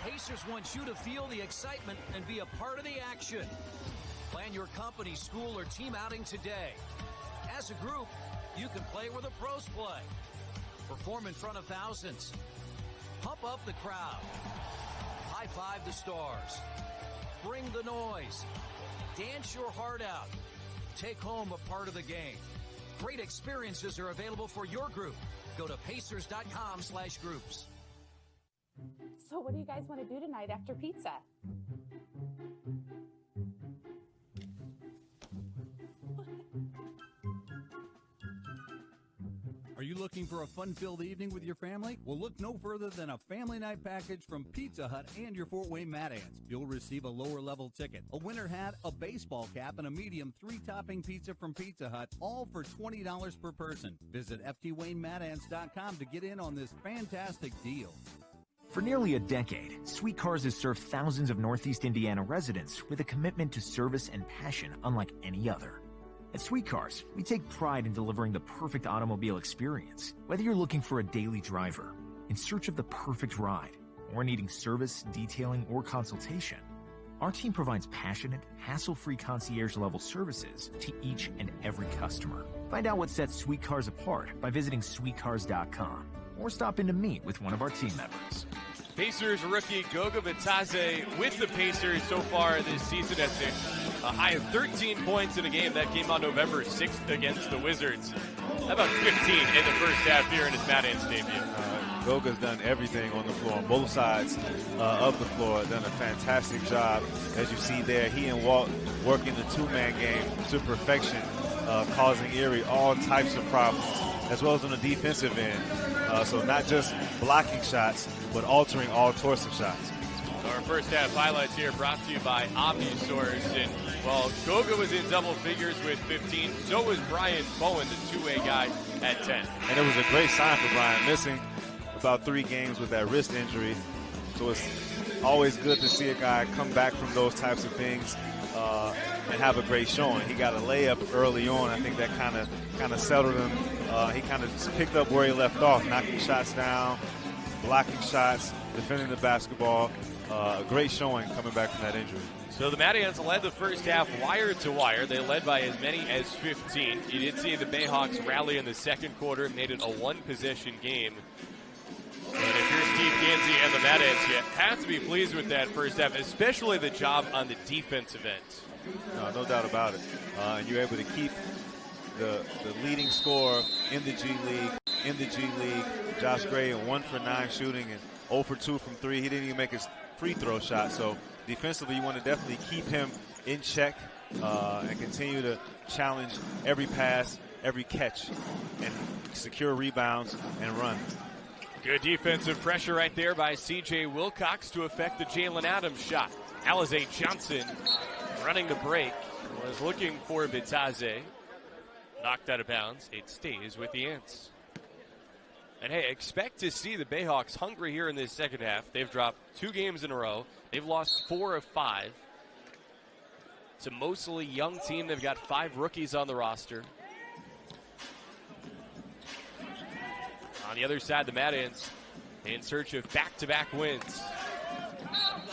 Pacers wants you to feel the excitement and be a part of the action. Plan your company, school, or team outing today. As a group, you can play where the pros play. Perform in front of thousands. Pump up the crowd. High-five the stars. Bring the noise. Dance your heart out. Take home a part of the game. Great experiences are available for your group. Go to Pacers.com/groups. So what do you guys want to do tonight after pizza? Are you looking for a fun-filled evening with your family? Well, look no further than a family night package from Pizza Hut and your Fort Wayne Mad Ants. You'll receive a lower-level ticket, a winter hat, a baseball cap, and a medium 3-topping pizza from Pizza Hut, all for $20 per person. Visit ftwaynemadants.com to get in on this fantastic deal. For nearly a decade, Sweet Cars has served thousands of Northeast Indiana residents with a commitment to service and passion unlike any other. At Sweet Cars, we take pride in delivering the perfect automobile experience. Whether you're looking for a daily driver, in search of the perfect ride, or needing service, detailing, or consultation, our team provides passionate, hassle-free concierge-level services to each and every customer. Find out what sets Sweet Cars apart by visiting sweetcars.com or stop in to meet with one of our team members. Pacers rookie Goga Bitadze with the Pacers so far this season at a high of 13 points in a game that came on November 6th against the Wizards. How about 15 in the first half here in his Mad Ants debut? Goga's done everything on the floor, on both sides of the floor, done a fantastic job. As you see there, he and Walt working the two-man game to perfection, causing Erie all types of problems, as well as on the defensive end. So not just blocking shots, but altering all sorts of shots. Our first half highlights here brought to you by OmniSource. And, well, Goga was in double figures with 15. So was Brian Bowen, the two-way guy, at 10. And it was a great sign for Brian, missing about 3 games with that wrist injury. So it's always good to see a guy come back from those types of things and have a great showing. He got a layup early on. I think that kind of settled him. He kind of just picked up where he left off, knocking shots down, blocking shots, defending the basketball. A great showing coming back from that injury. So the Mad Ants led the first half wire to wire. They led by as many as 15. You did see the Bayhawks rally in the second quarter, made it a one-possession game. But if you're Steve Gansey and the Mad Ants, you have to be pleased with that first half, especially the job on the defensive end. No doubt about it. And you're able to keep the leading scorer in the G League Josh Gray 1 for 9 shooting and 0 for 2 from 3. He didn't even make his free throw shot. So defensively, you want to definitely keep him in check and continue to challenge every pass, every catch, and secure rebounds and run. Good defensive pressure right there by C.J. Wilcox to affect the Jalen Adams shot. Alize Johnson running the break, was looking for Bitadze. Knocked out of bounds. It stays with the Ants. And hey, expect to see the Bayhawks hungry here in this second half. They've dropped 2 games in a row. They've lost 4 of 5. It's a mostly young team. They've got 5 rookies on the roster. On the other side, the Mad Ants in search of back-to-back wins.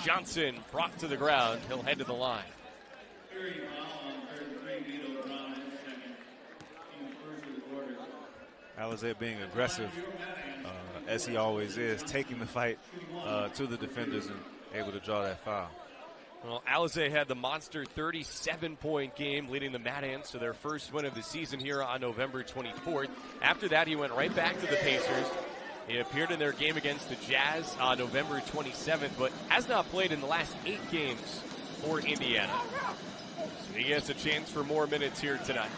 Johnson brought to the ground. He'll head to the line. Alize being aggressive, as he always is, taking the fight to the defenders and able to draw that foul. Well, Alize had the monster 37-point game, leading the Mad Ants to their first win of the season here on November 24th. After that, he went right back to the Pacers. He appeared in their game against the Jazz on November 27th, but has not played in the last 8 games for Indiana. So he gets a chance for more minutes here tonight.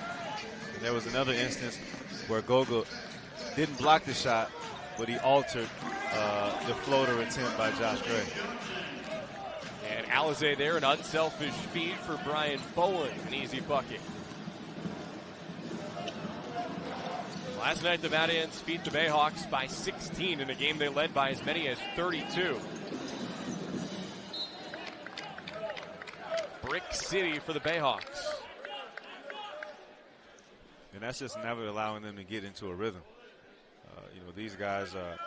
And there was another instance where Goga didn't block the shot, but he altered the floater attempt by Josh Gray. And Alize there, an unselfish feed for Brian Bowen, an easy bucket. Last night, the Mad Ants beat the Bayhawks by 16 in a game they led by as many as 32. Brick City for the Bayhawks. And that's just never allowing them to get into a rhythm. These guys are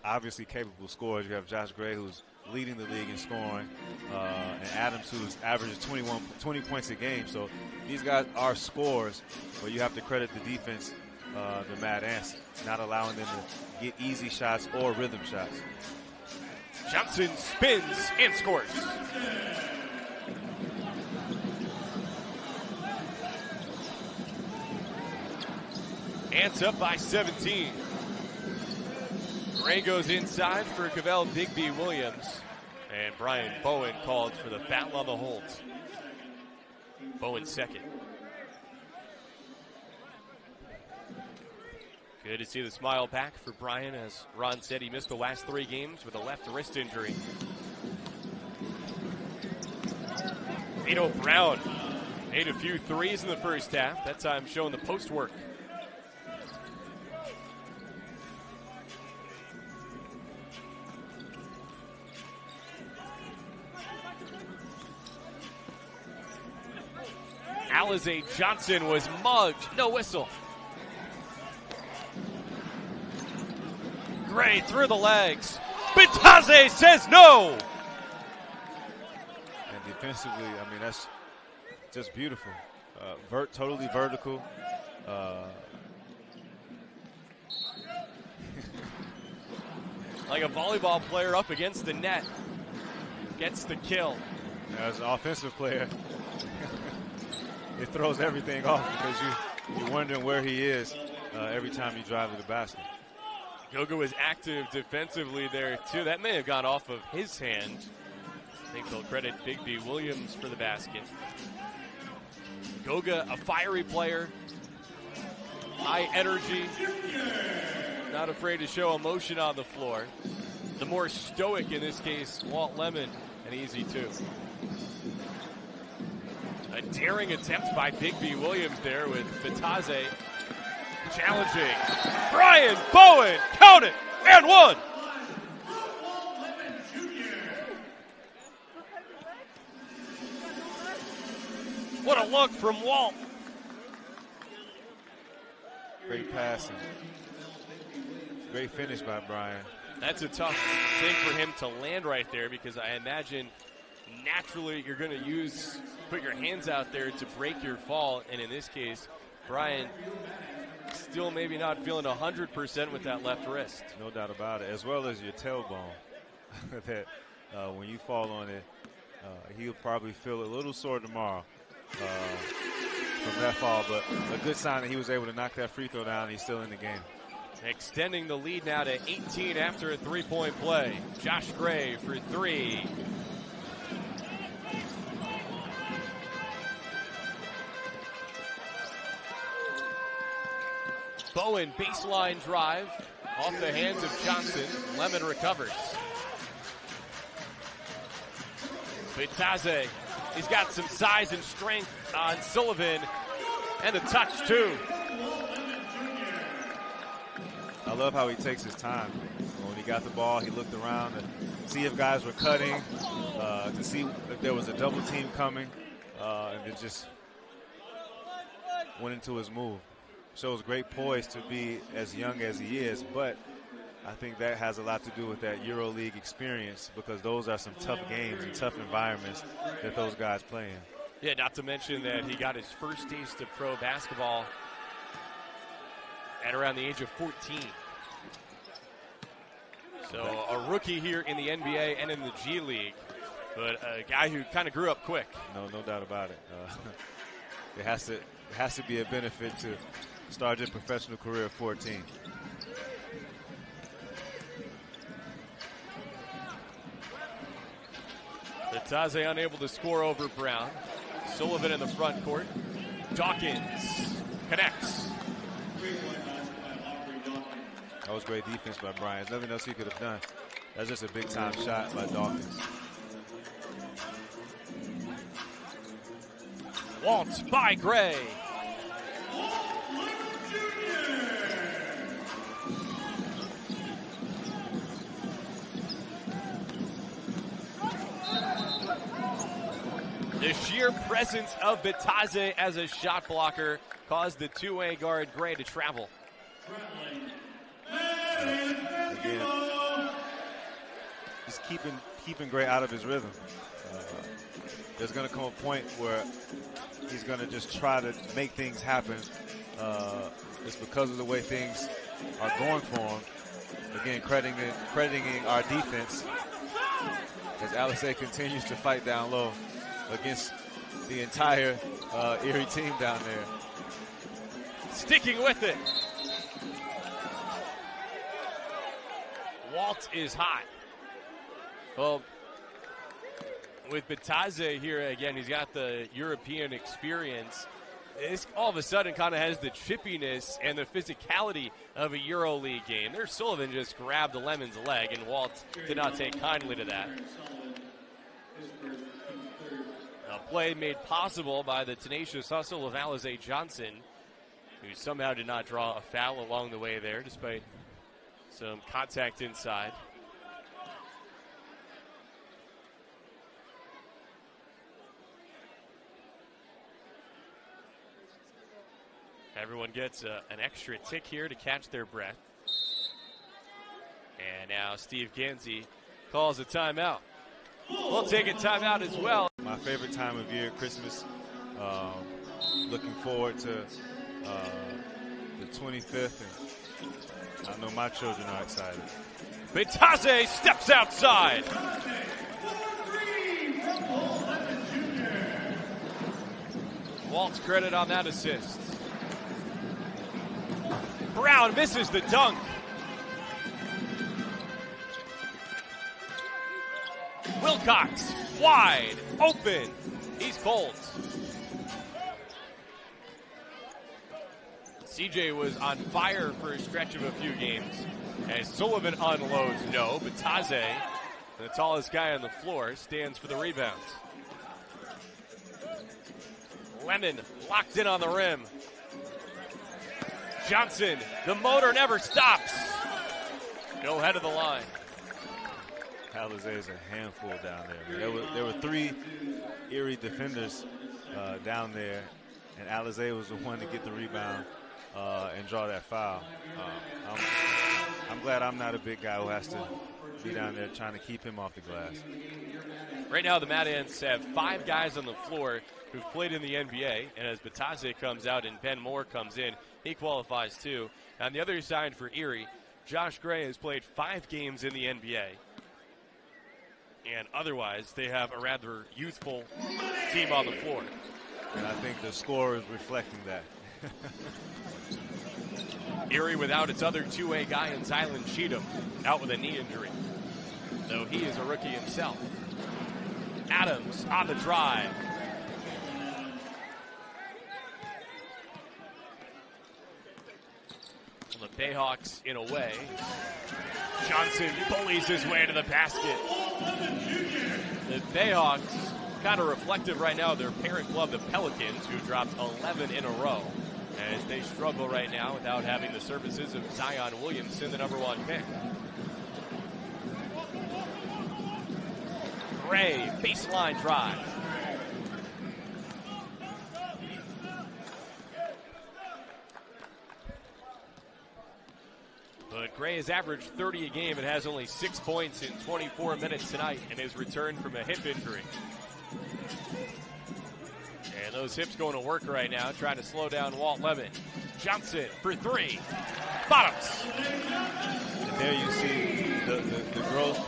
obviously capable scorers. You have Josh Gray, who's leading the league in scoring, and Adams, who's averages 20 points a game. So these guys are scorers, but you have to credit the defense, the Mad Ants, not allowing them to get easy shots or rhythm shots. Johnson spins and scores. Ants up by 17. Gray goes inside for Cavell Bigby Williams. And Brian Bowen called for the foul on the hold. Bowen second. Good to see the smile back for Brian. As Ron said, he missed the last 3 games with a left wrist injury. Vito Brown made a few threes in the first half. That time showing the post work. Alize Johnson was mugged. No whistle. Gray through the legs. Bitadze says no. And defensively, I mean, that's just beautiful. Totally vertical. Like a volleyball player up against the net. Gets the kill. As an offensive player, it throws everything off because you're wondering where he is every time you drive to the basket. Goga was active defensively there, too. That may have gone off of his hand. I think they'll credit Bigby Williams for the basket. Goga, a fiery player, high energy, not afraid to show emotion on the floor. The more stoic, in this case, Walt Lemon, and easy, too. A daring attempt by Bigby Williams there with Bitadze challenging. Brian Bowen, count it, and one. What a look from Walt. Great passing. Great finish by Brian. That's a tough thing for him to land right there, because I imagine naturally you're going to put your hands out there to break your fall, and in this case, Brian still maybe not feeling 100% with that left wrist. No doubt about it, as well as your tailbone. That when you fall on it, he'll probably feel a little sore tomorrow from that fall, but a good sign that he was able to knock that free throw down and he's still in the game. Extending the lead now to 18 after a three-point play. Josh Gray for three. Bowen baseline drive off the hands of Johnson. Lemon recovers. Bitadze, he's got some size and strength on Sullivan, and a touch too. I love how he takes his time. When he got the ball, he looked around to see if guys were cutting, to see if there was a double team coming, and then just went into his move. Shows great poise to be as young as he is, but I think that has a lot to do with that EuroLeague experience, because those are some tough games and tough environments that those guys play in. Yeah, not to mention that he got his first taste of pro basketball at around the age of 14. So a rookie here in the NBA and in the G League, but a guy who kind of grew up quick. No doubt about it. It has to be a benefit to start your professional career at 14. Bitadze unable to score over Brown. Sullivan in the front court. Dawkins connects. That was great defense by Bryant. Nothing else he could have done. That's just a big-time shot by Dawkins. Walt by Gray. The sheer presence of Bitadze as a shot blocker caused the two-way guard Gray to travel. Again, just keeping Gray out of his rhythm. There's going to come a point where he's going to just try to make things happen. It's because of the way things are going for him. Again, crediting our defense as Alizé continues to fight down low against the entire Erie team down there. Sticking with it. Walt is hot. Well, with Bitadze here again, he's got the European experience. This all of a sudden kind of has the chippiness and the physicality of a EuroLeague game. There, Sullivan just grabbed the Lemon's leg, and Walt did not take kindly to that. A play made possible by the tenacious hustle of Alizé Johnson, who somehow did not draw a foul along the way there, despite some contact inside. Everyone gets an extra tick here to catch their breath. And now Steve Gansey calls a timeout. We'll take a timeout as well. My favorite time of year, Christmas. Looking forward to the 25th. And I know my children are excited. Bitadze steps outside. Walt's credit on that assist. Brown misses the dunk. Wilcox, wide, open. He's cold. CJ was on fire for a stretch of a few games. As Sullivan unloads, no. Bitadze, the tallest guy on the floor, stands for the rebounds. Lemon locked in on the rim. Johnson, the motor never stops. No head of the line. Alizé is a handful down there. There were three Erie defenders down there, and Alizé was the one to get the rebound and draw that foul. I'm glad I'm not a big guy who has to be down there trying to keep him off the glass. Right now, the Mad Ants have 5 guys on the floor who've played in the NBA, and as Bitadze comes out and Ben Moore comes in, he qualifies too. On the other side for Erie, Josh Gray has played 5 games in the NBA. And otherwise, they have a rather youthful team on the floor. And I think the score is reflecting that. Erie without its other two-way guy in Zylan Cheatham, out with a knee injury, though he is a rookie himself. Adams on the drive. The Bayhawks in a way. Johnson bullies his way to the basket. The Bayhawks kind of reflective right now of their parent club, the Pelicans, who dropped 11 in a row as they struggle right now without having the services of Zion Williamson, the number 1 pick. Gray, baseline drive. But Gray has averaged 30 a game and has only 6 points in 24 minutes tonight in his return from a hip injury. And those hips going to work right now, trying to slow down Walt Lemon. Johnson for 3. Bottoms. And there you see the growth.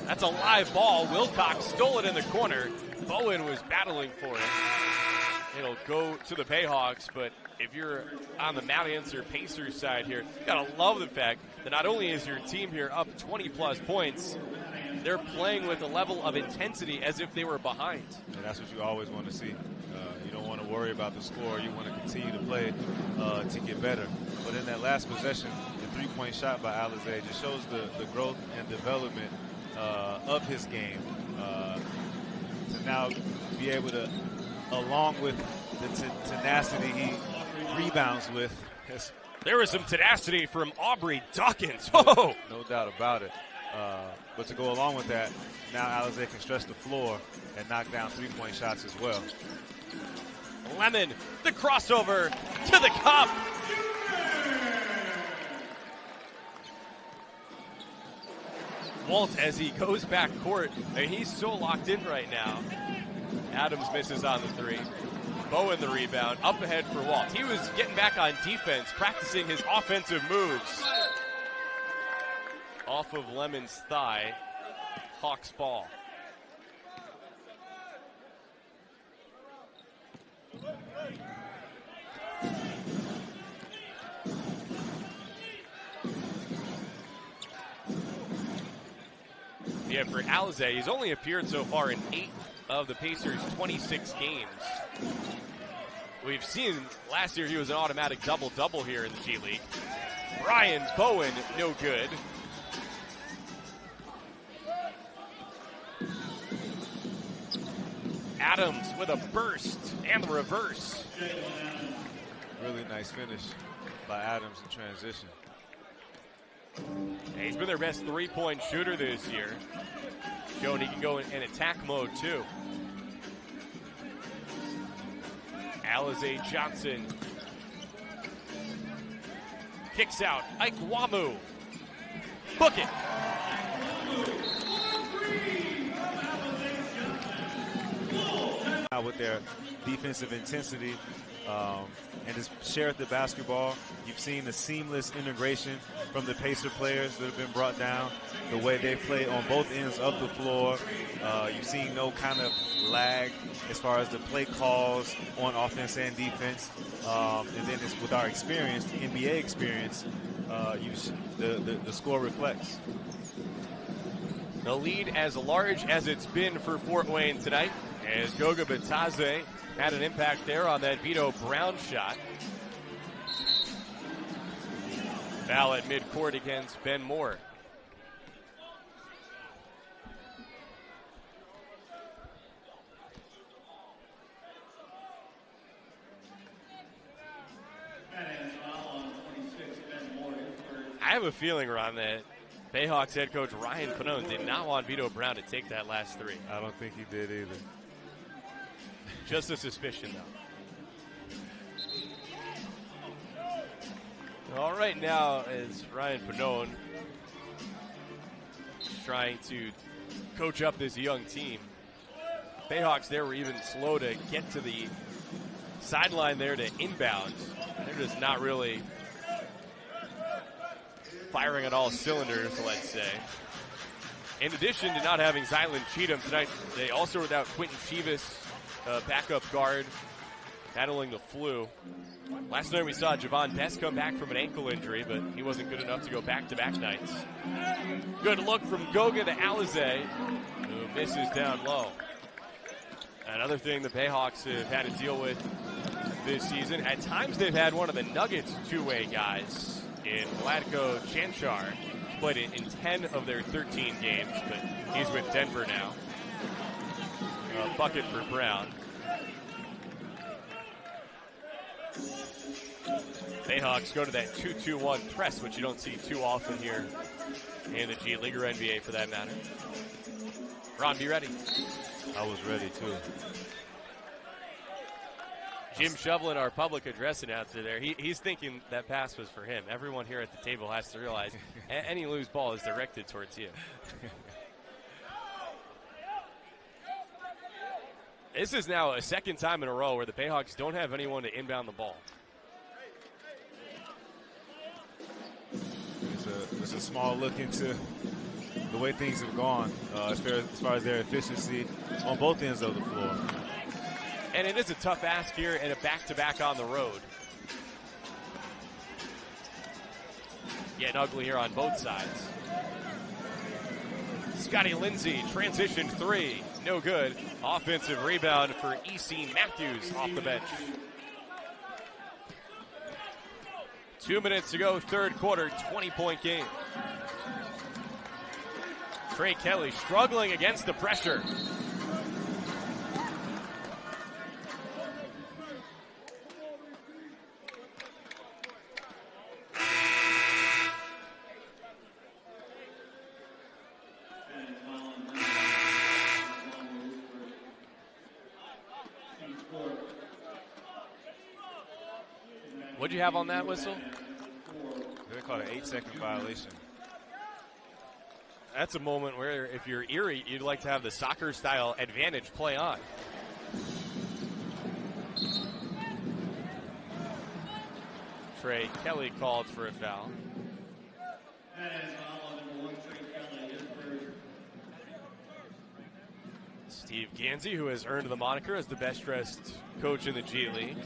That's a live ball. Wilcox stole it in the corner. Bowen was battling for it. It'll go to the Bayhawks, but if you're on the Mount Answer Pacers side here, you gotta love the fact that not only is your team here up 20-plus points, they're playing with a level of intensity as if they were behind. And that's what you always want to see. You don't want to worry about the score. You want to continue to play to get better. But in that last possession, the three-point shot by Alizé just shows the growth and development of his game to now be able to, along with the tenacity he rebounds with. There was some tenacity from Aubrey Dawkins. Whoa! No doubt about it. But to go along with that, now Alizé can stretch the floor and knock down three-point shots as well. Lemon, the crossover to the cup. Walt, as he goes back court, and he's so locked in right now. Adams misses on the 3. Bowen the rebound, up ahead for Walt. He was getting back on defense, practicing his offensive moves. Off of Lemon's thigh, Hawks ball. Yeah, for Alizé, he's only appeared so far in 8 of the Pacers' 26 games. We've seen last year he was an automatic double-double here in the G League. Brian Bowen, no good. Adams with a burst and the reverse. Really nice finish by Adams in transition. He's been their best three-point shooter this year. Showing he can go in attack mode too. Alizé Johnson kicks out. Ike Wamu. Book it. With their defensive intensity and just share the basketball. You've seen the seamless integration from the Pacer players that have been brought down, the way they play on both ends of the floor. You've seen no kind of lag as far as the play calls on offense and defense. And then it's with our experience, the NBA experience, the score reflects. The lead as large as it's been for Fort Wayne tonight, as Goga Bitadze had an impact there on that Vito Brown shot. Foul at midcourt against Ben Moore. I have a feeling, Ron, that Bayhawks head coach Ryan Pannone did not want Vito Brown to take that last 3. I don't think he did either. Just a suspicion, though. All right, now is Ryan Pannone trying to coach up this young team. Bayhawks there were even slow to get to the sideline there to inbound. They're just not really firing on all cylinders, let's say. In addition to not having Zylan Cheatham tonight, they also were without Quentin Chivas, backup guard. battling the flu. Last night we saw Javon Best come back from an ankle injury, but he wasn't good enough to go back-to-back nights. Good look from Goga to Alizé, who misses down low. Another thing the Bayhawks have had to deal with this season, at times they've had one of the Nuggets two-way guys in Vlatko Cancar. He's played in 10 of their 13 games, but he's with Denver now. A bucket for Brown. Bayhawks go to that 2-2-1 press, which you don't see too often here in the G League or NBA for that matter. Ron, be ready. I was ready too. Jim Shovelin, our public address announcer there, he's thinking that pass was for him. Everyone here at the table has to realize any loose ball is directed towards you. This is now a second time in a row where the Bayhawks don't have anyone to inbound the ball. It's a small look into the way things have gone as far as their efficiency on both ends of the floor. And it is a tough ask here and a back-to-back on the road. Getting ugly here on both sides. Scotty Lindsey, transition three, no good. Offensive rebound for E.C. Matthews off the bench. 2 minutes to go, third quarter, 20-point game. Trey Kelly struggling against the pressure. What'd you have on that whistle? They call it an 8-second violation. That's a moment where if you're Erie, you'd like to have the soccer-style advantage play on. Trey Kelly called for a foul. Steve Gansey, who has earned the moniker as the best-dressed coach in the G League,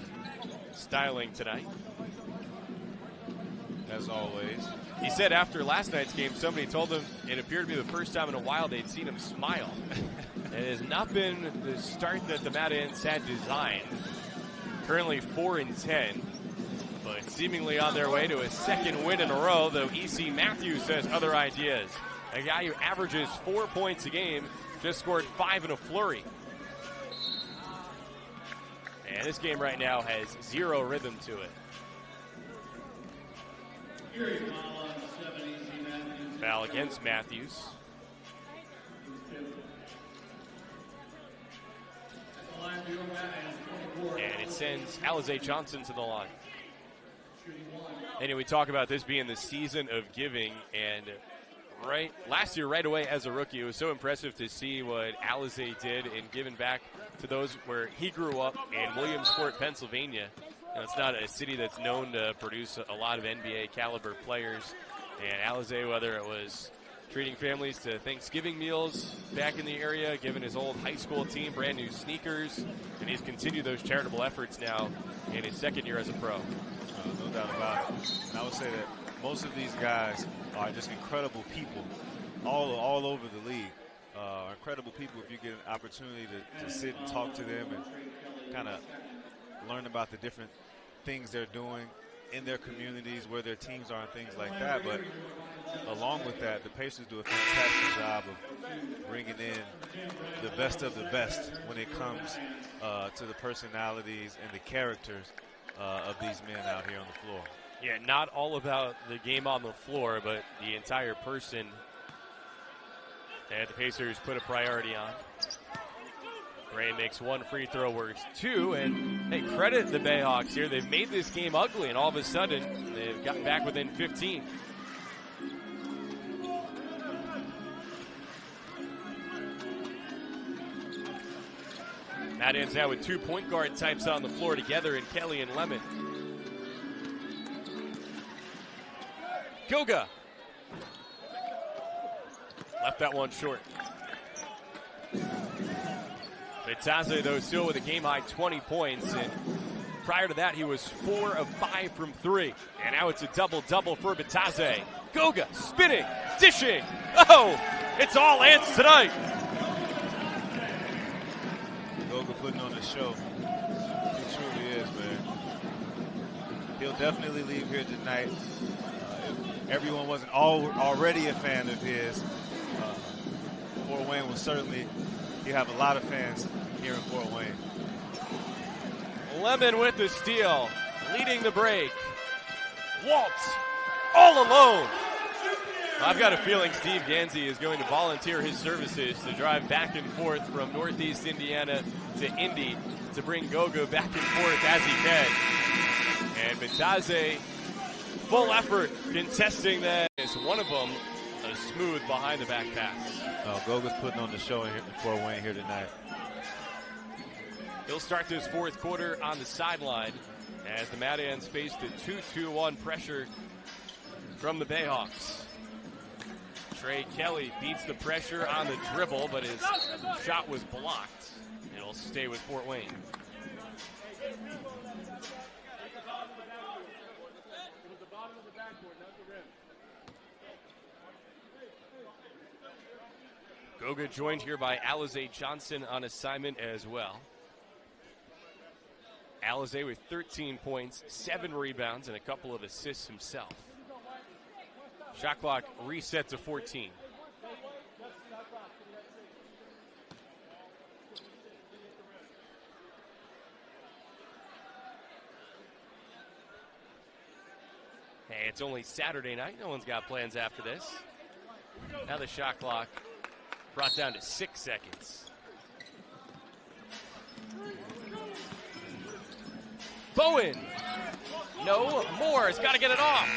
styling tonight. As always. He said after last night's game, somebody told him it appeared to be the first time in a while they'd seen him smile. It has not been the start that the Mad Ants had designed. Currently 4-10, but seemingly on their way to a second win in a row, though E.C. Matthews has other ideas. A guy who averages 4 points a game just scored 5 in a flurry. And this game right now has zero rhythm to it. Foul against Matthews. And it sends Alizé Johnson to the line. Anyway, we talk about this being the season of giving, and last year right away as a rookie, it was so impressive to see what Alizé did in giving back to those where he grew up in Williamsport, Pennsylvania. You know, it's not a city that's known to produce a lot of NBA caliber players. And Alizé, whether it was treating families to Thanksgiving meals back in the area, giving his old high school team brand new sneakers, and he's continued those charitable efforts now in his second year as a pro. No doubt about it. And I would say that most of these guys are just incredible people all over the league. Incredible people if you get an opportunity to sit and talk to them and kind of learn about the different things they're doing in their communities, where their teams are and things like that. But along with that, the Pacers do a fantastic job of bringing in the best of the best when it comes to the personalities and the characters of these men out here on the floor. Yeah, not all about the game on the floor, but the entire person that the Pacers put a priority on. Gray makes one free throw, works two, and hey, credit the Bayhawks here. They've made this game ugly, and all of a sudden, they've gotten back within 15. Mad Ants now with 2 point guard types on the floor together in Kelly and Lemon. Goga. Left that one short. Bitadze, though, still with a game-high 20 points. And Prior to that, he was 4 of 5 from 3. And now it's a double-double for Bataze. Goga spinning, dishing. Oh, it's all ants tonight. Goga putting on the show. He truly is, man. He'll definitely leave here tonight. If everyone wasn't already a fan of his, Fort Wayne will certainly, he have a lot of fans here in Fort Wayne. Lemon with the steal, leading the break. Waltz, all alone. I've got a feeling Steve Gansey is going to volunteer his services to drive back and forth from Northeast Indiana to Indy to bring Goga back and forth as he can. And Bataze, full effort contesting that. It's one of them, a smooth behind the back pass. Goga's putting on the show in Fort Wayne here tonight. He'll start this fourth quarter on the sideline as the Mad Ants face the 2-2-1 pressure from the Bayhawks. Trey Kelly beats the pressure on the dribble, but his shot was blocked. It'll stay with Fort Wayne. Goga joined here by Alize Johnson on assignment as well. Alize with 13 points, 7 rebounds, and a couple of assists himself. Shot clock reset to 14. Hey, it's only Saturday night. No one's got plans after this. Now the shot clock brought down to 6 seconds. Bowen. No, Moore's got to get it off.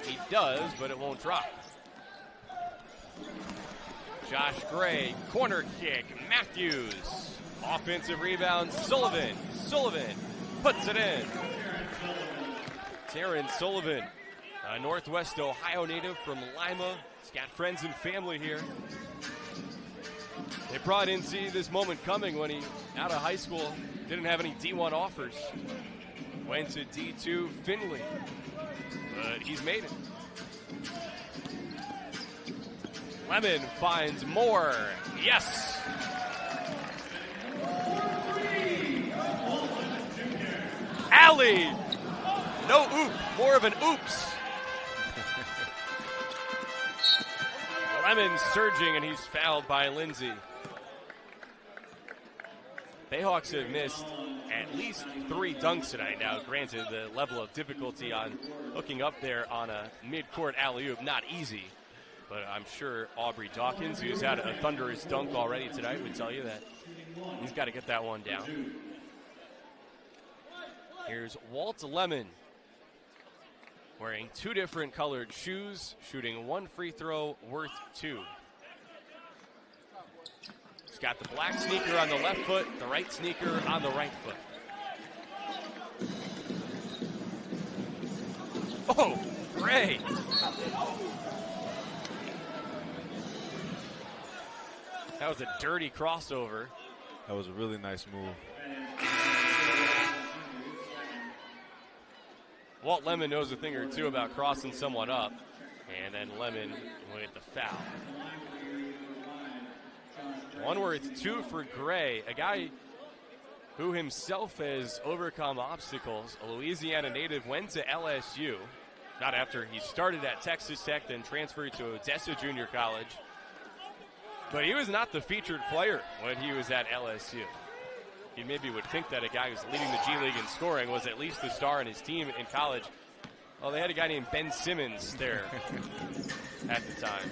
He does, but it won't drop. Josh Gray, corner kick. Matthews. Offensive rebound, Sullivan. Sullivan puts it in. Taryn Sullivan, a Northwest Ohio native from Lima. He's got friends and family here. They probably didn't see this moment coming when he, out of high school, didn't have any D1 offers. Went to D2 Findlay, but he's made it. Lemon finds Moore. Yes! Alley! No oop, more of an oops. Lemon surging, and he's fouled by Lindsay. Bayhawks have missed at least 3 dunks tonight. Now, granted, the level of difficulty on hooking up there on a mid-court alley-oop, not easy. But I'm sure Aubrey Dawkins, who's had a thunderous dunk already tonight, would tell you that he's got to get that one down. Here's Walt Lemon, wearing 2 different colored shoes, shooting 1 free throw worth 2. He's got the black sneaker on the left foot, the right sneaker on the right foot. Oh, Gray. That was a dirty crossover. That was a really nice move. Walt Lemon knows a thing or two about crossing someone up. And then Lemon with the foul. 1 worth 2 for Gray, a guy who himself has overcome obstacles. A Louisiana native, went to LSU. Not after he started at Texas Tech, then transferred to Odessa Junior College. But he was not the featured player when he was at LSU. You maybe would think that a guy who's leading the G League in scoring was at least the star in his team in college. Well, they had a guy named Ben Simmons there at the time.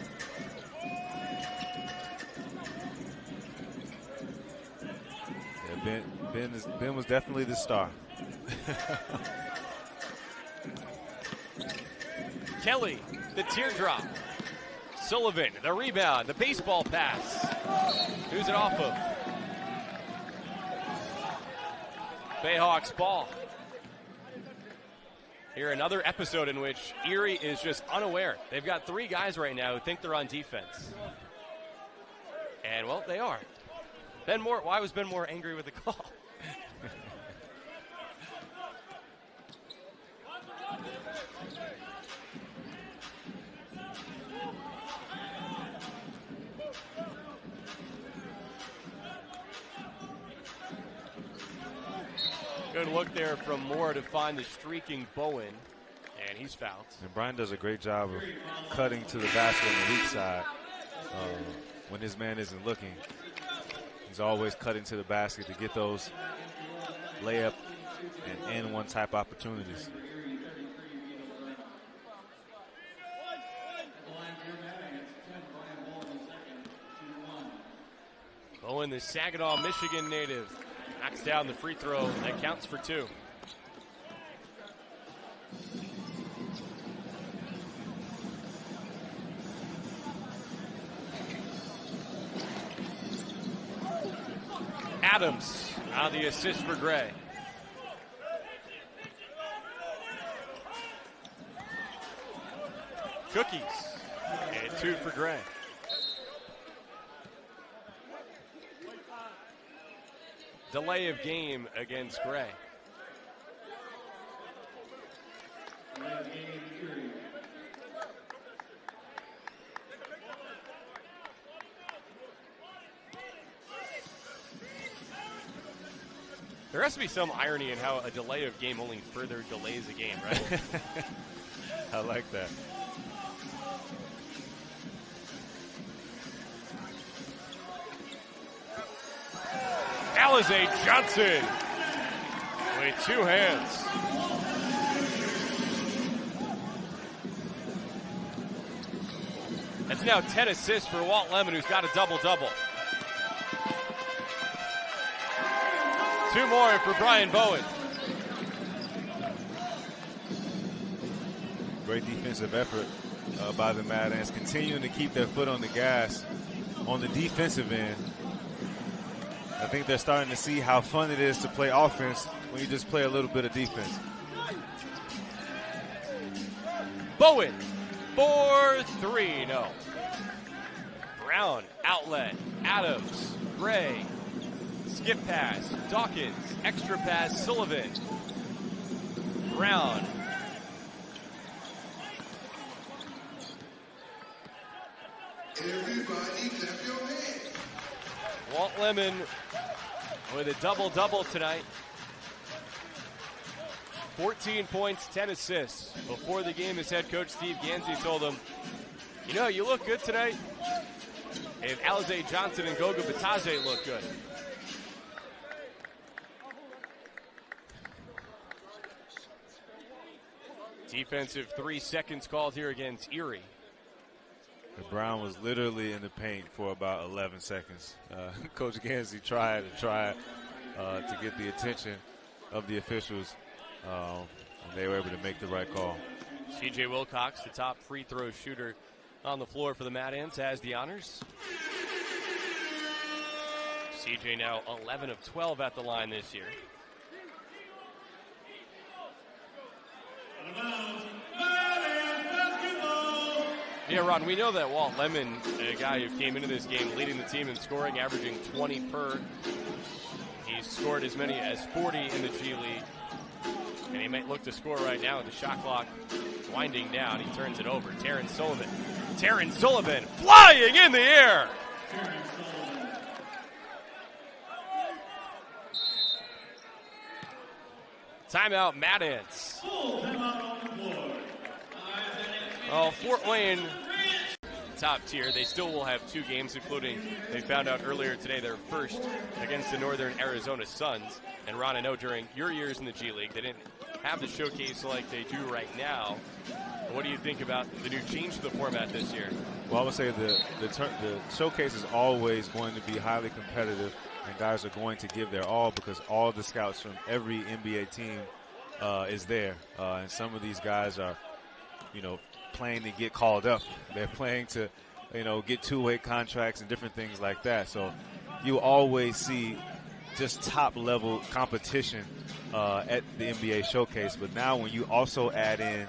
Yeah, Ben was definitely the star. Kelly, the teardrop. Sullivan, the rebound, the baseball pass. Who's it off of? Bayhawks ball. Here, another episode in which Erie is just unaware. They've got 3 guys right now who think they're on defense. And, well, they are. Ben Moore, why was Ben Moore angry with the call? Good look there from Moore to find the streaking Bowen, and he's fouled. And Brian does a great job of cutting to the basket on the weak side when his man isn't looking. He's always cutting to the basket to get those layup and N1 type opportunities. Bowen, the Saginaw, Michigan native, knocks down the free throw. That counts for 2. Adams, now the assist for Gray. Cookies, and 2 for Gray. Delay of game against Gray. There has to be some irony in how a delay of game only further delays a game, right? I like that. Alize Johnson with 2 hands. That's now 10 assists for Walt Lemon, who's got a double-double. 2 more for Brian Bowen. Great defensive effort by the Mad Ants, continuing to keep their foot on the gas on the defensive end. I think they're starting to see how fun it is to play offense when you just play a little bit of defense. Bowen for 3, no. Brown, outlet, Adams, Gray, skip pass, Dawkins, extra pass, Sullivan, Brown. Everybody clap your hands. Walt Lemon with a double-double tonight. 14 points, 10 assists. Before the game, his head coach Steve Gansey told him, you know, you look good tonight. And Alize Johnson and Goga Bitadze look good. Defensive 3 seconds called here against Erie. Brown was literally in the paint for about 11 seconds. Coach Gansey tried to get the attention of the officials, and they were able to make the right call. C.J. Wilcox, the top free throw shooter on the floor for the Mad Ants, has the honors. C.J. now 11 of 12 at the line this year. Yeah, Ron, we know that Walt Lemon, a guy who came into this game leading the team in scoring, averaging 20 per. He's scored as many as 40 in the G League. And he might look to score right now with the shot clock winding down. He turns it over. Terrence Sullivan. Terrence Sullivan flying in the air. Timeout, Mad Ants. Oh, Fort Wayne, top tier. They still will have 2 games, including, they found out earlier today, their first against the Northern Arizona Suns. And Ron, I know during your years in the G League, they didn't have the showcase like they do right now. What do you think about the new change to the format this year? Well, I would say the showcase is always going to be highly competitive, and guys are going to give their all because all the scouts from every NBA team is there. And some of these guys are, playing to get called up. They're playing to, get 2-way contracts and different things like that. So you always see just top-level competition at the NBA showcase. But now when you also add in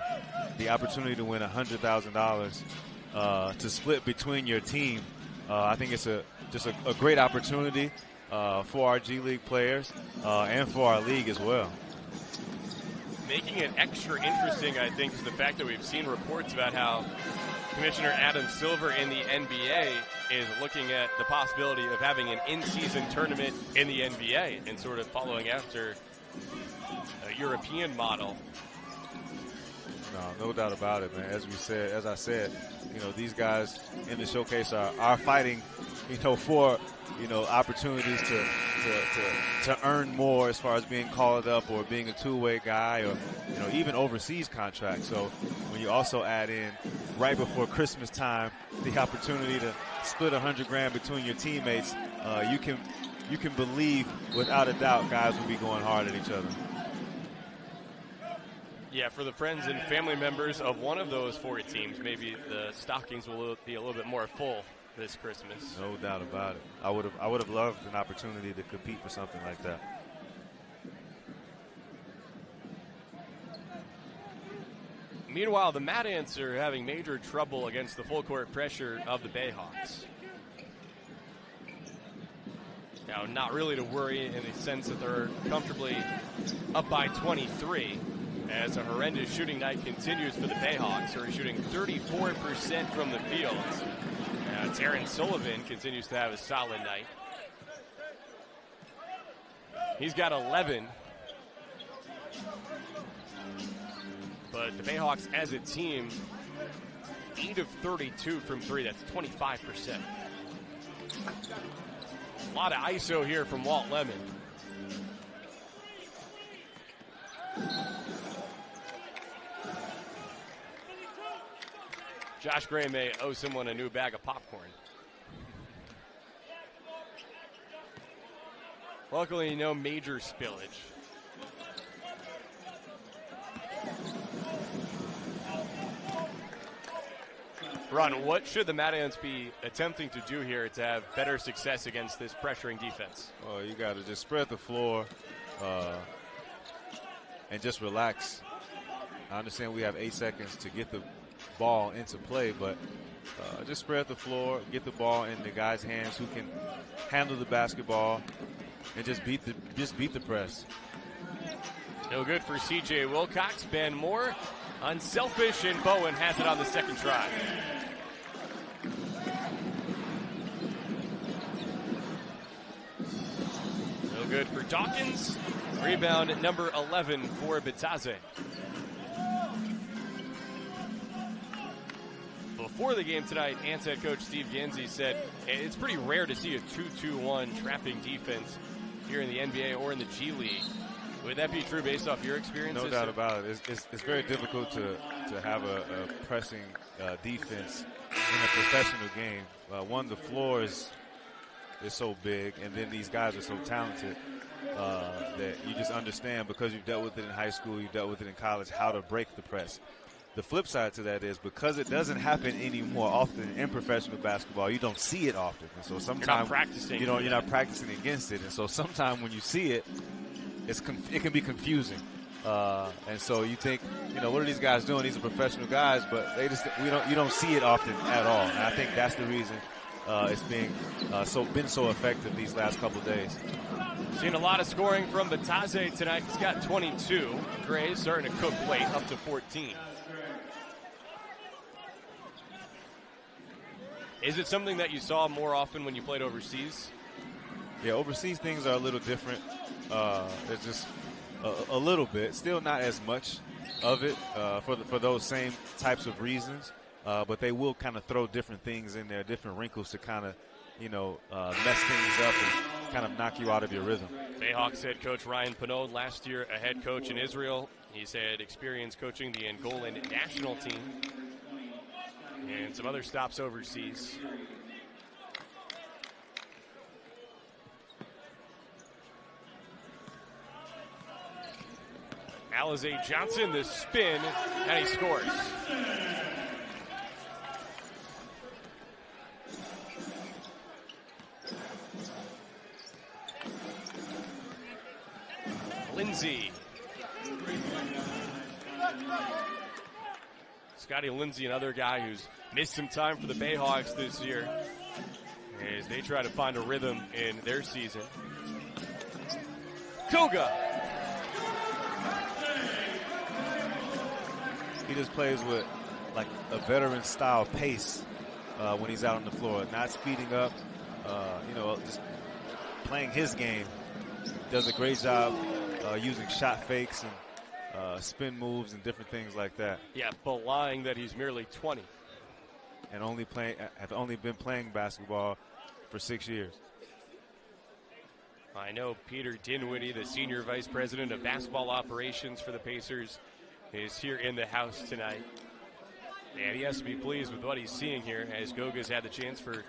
the opportunity to win $100,000 to split between your team, I think it's just a great opportunity for our G League players and for our league as well. Making it extra interesting, I think, is the fact that we've seen reports about how Commissioner Adam Silver in the NBA is looking at the possibility of having an in-season tournament in the NBA and sort of following after a European model. No doubt about it, man. As I said, these guys in the showcase are fighting, for, opportunities to earn more as far as being called up or being a two-way guy or, even overseas contracts. So when you also add in right before Christmas time, the opportunity to split $100,000 between your teammates, you can believe without a doubt guys will be going hard at each other. Yeah, for the friends and family members of one of those 4 teams, maybe the stockings will be a little bit more full this Christmas. No doubt about it. I would have loved an opportunity to compete for something like that. Meanwhile, the Mad Ants are having major trouble against the full court pressure of the Bayhawks. Now, not really to worry in the sense that they're comfortably up by 23. As a horrendous shooting night continues for the Bayhawks, who are shooting 34% from the field. Terrence Sullivan continues to have a solid night. He's got 11. But the Bayhawks as a team, 8 of 32 from 3. That's 25%. A lot of ISO here from Walt Lemon. Josh Gray may owe someone a new bag of popcorn. Luckily, no major spillage. Ron, what should the Mad Ants be attempting to do here to have better success against this pressuring defense? Well, you got to just spread the floor and just relax. I understand we have 8 seconds to get the ball into play, but just spread the floor, get the ball in the guys' hands who can handle the basketball, and just beat the press. No good for C.J. Wilcox. Ben Moore, unselfish, and Bowen has it on the second try. No good for Dawkins. Rebound at number 11 for Bitadze. Before the game tonight, Ants head coach Steve Gansey said it's pretty rare to see a 2-2-1 trapping defense here in the NBA or in the G League. Would that be true based off your experiences? No doubt about it. It's very difficult to have a pressing defense in a professional game. One, the floor is so big, and then these guys are so talented that you just understand, because you've dealt with it in high school, you've dealt with it in college, how to break the press. The flip side to that is, because it doesn't happen any more often in professional basketball, you don't see it often. And so sometimes you're not practicing. You're not practicing against it. And so sometimes when you see it, it can be confusing. And so you think, what are these guys doing? These are professional guys, but you don't see it often at all. And I think that's the reason it's been so effective these last couple of days. Seen a lot of scoring from Bitadze tonight. He's got 22. Gray's starting to cook late, up to 14. Is it something that you saw more often when you played overseas? Yeah, overseas things are a little different. It's just a little bit. Still not as much of it for those same types of reasons. But they will kind of throw different things in there, different wrinkles to kind of, mess things up and kind of knock you out of your rhythm. Bayhawks head coach Ryan Pinode, last year a head coach in Israel. He's had experience coaching the Angolan national team and some other stops overseas. Alize Johnson, the spin, and he scores. Lindsay. Scotty Lindsay, another guy who's missed some time for the Bayhawks this year as they try to find a rhythm in their season. Koga. He just plays with like a veteran style pace when he's out on the floor, not speeding up, just playing his game. Does a great job using shot fakes and spin moves and different things like that. Yeah, belying that he's merely 20. And have only been playing basketball for 6 years. I know Peter Dinwiddie, the Senior Vice President of Basketball Operations for the Pacers, is here in the house tonight. And he has to be pleased with what he's seeing here, as Goga's had the chance for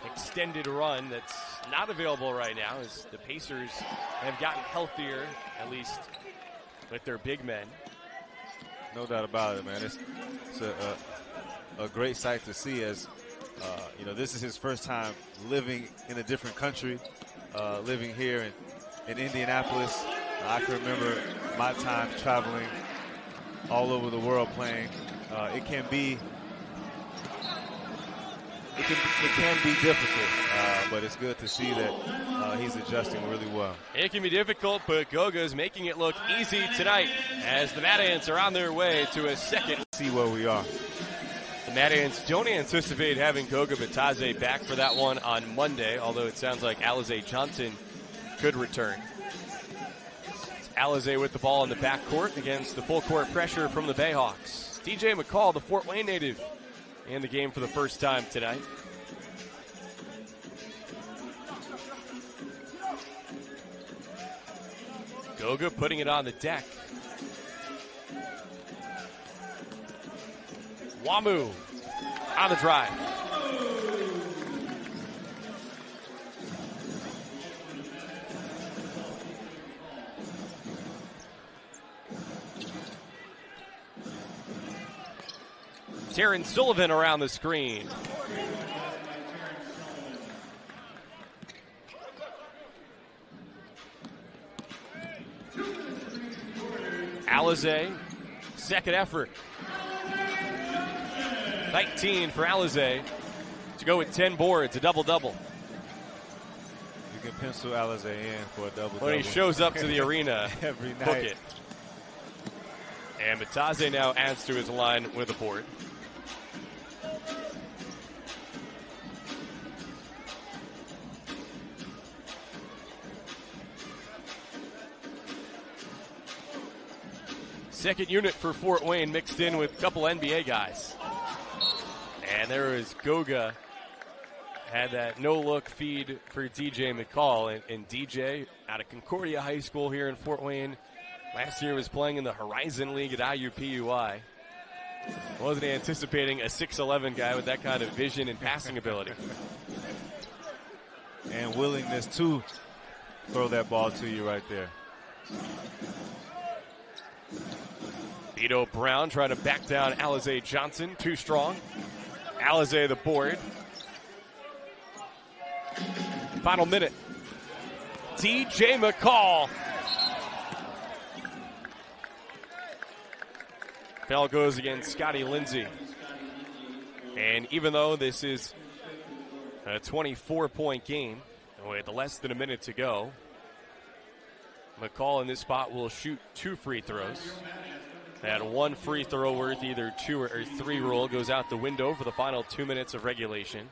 extended run that's not available right now, as the Pacers have gotten healthier, at least with their big men. No doubt about it, man. It's a great sight to see, as this is his first time living in a different country, living here in Indianapolis. I can remember my time traveling all over the world playing. It can be difficult, but it's good to see that he's adjusting really well. It can be difficult, but Goga's making it look easy tonight as the Mad Ants are on their way to a second. See where we are. The Mad Ants don't anticipate having Goga Bitadze back for that one on Monday, although it sounds like Alize Johnson could return. It's Alize with the ball in the backcourt against the full court pressure from the Bayhawks. DJ McCall, the Fort Wayne native, in the game for the first time tonight. Goga putting it on the deck. Wamu on the drive. Terrence Sullivan around the screen. Alize, second effort. 19 for Alize to go with 10 boards, a double-double. You can pencil Alize in for a double-double. When he shows up to the arena, every night. Book it. And Bitadze now adds to his line with a board. Second unit for Fort Wayne mixed in with a couple NBA guys. And there is Goga, had that no-look feed for DJ McCall. And DJ, out of Concordia High School here in Fort Wayne, last year was playing in the Horizon League at IUPUI. Wasn't anticipating a 6'11 guy with that kind of vision and passing ability. And willingness to throw that ball to you right there. Vito Brown trying to back down Alize Johnson, too strong. Alize the board. Final minute. DJ McCall. Foul goes against Scotty Lindsey. And even though this is a 24-point game with less than a minute to go, McCall in this spot will shoot 2 free throws. That 1 free throw worth either 2 or 3 rule goes out the window for the final 2 minutes of regulation.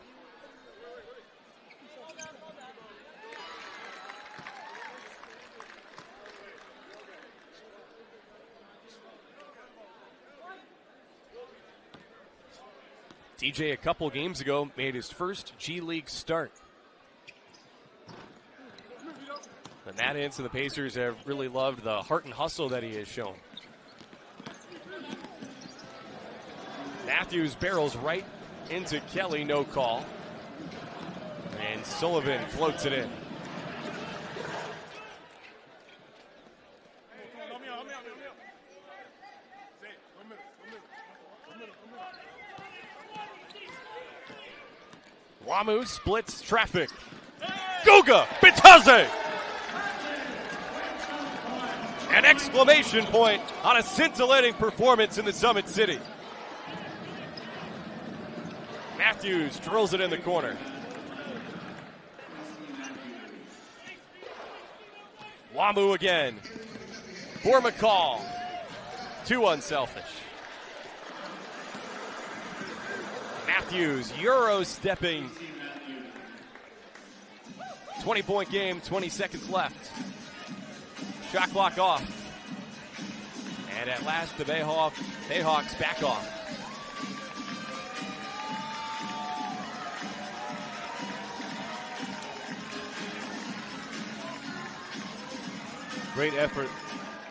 DJ a couple games ago made his first G League start. The Mad Ants and the Pacers have really loved the heart and hustle that he has shown. Matthews barrels right into Kelly, no call. And Sullivan floats it in. Wamu splits traffic. Goga Bitadze! An exclamation point on a scintillating performance in the Summit City. Matthews drills it in the corner. Wamu again for McCall. Too unselfish. Matthews, Euro stepping. 20-point game, 20 seconds left. Shot clock off. And at last, the Bayhawks back off. Great effort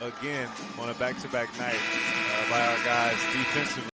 again on a back-to-back night by our guys defensively.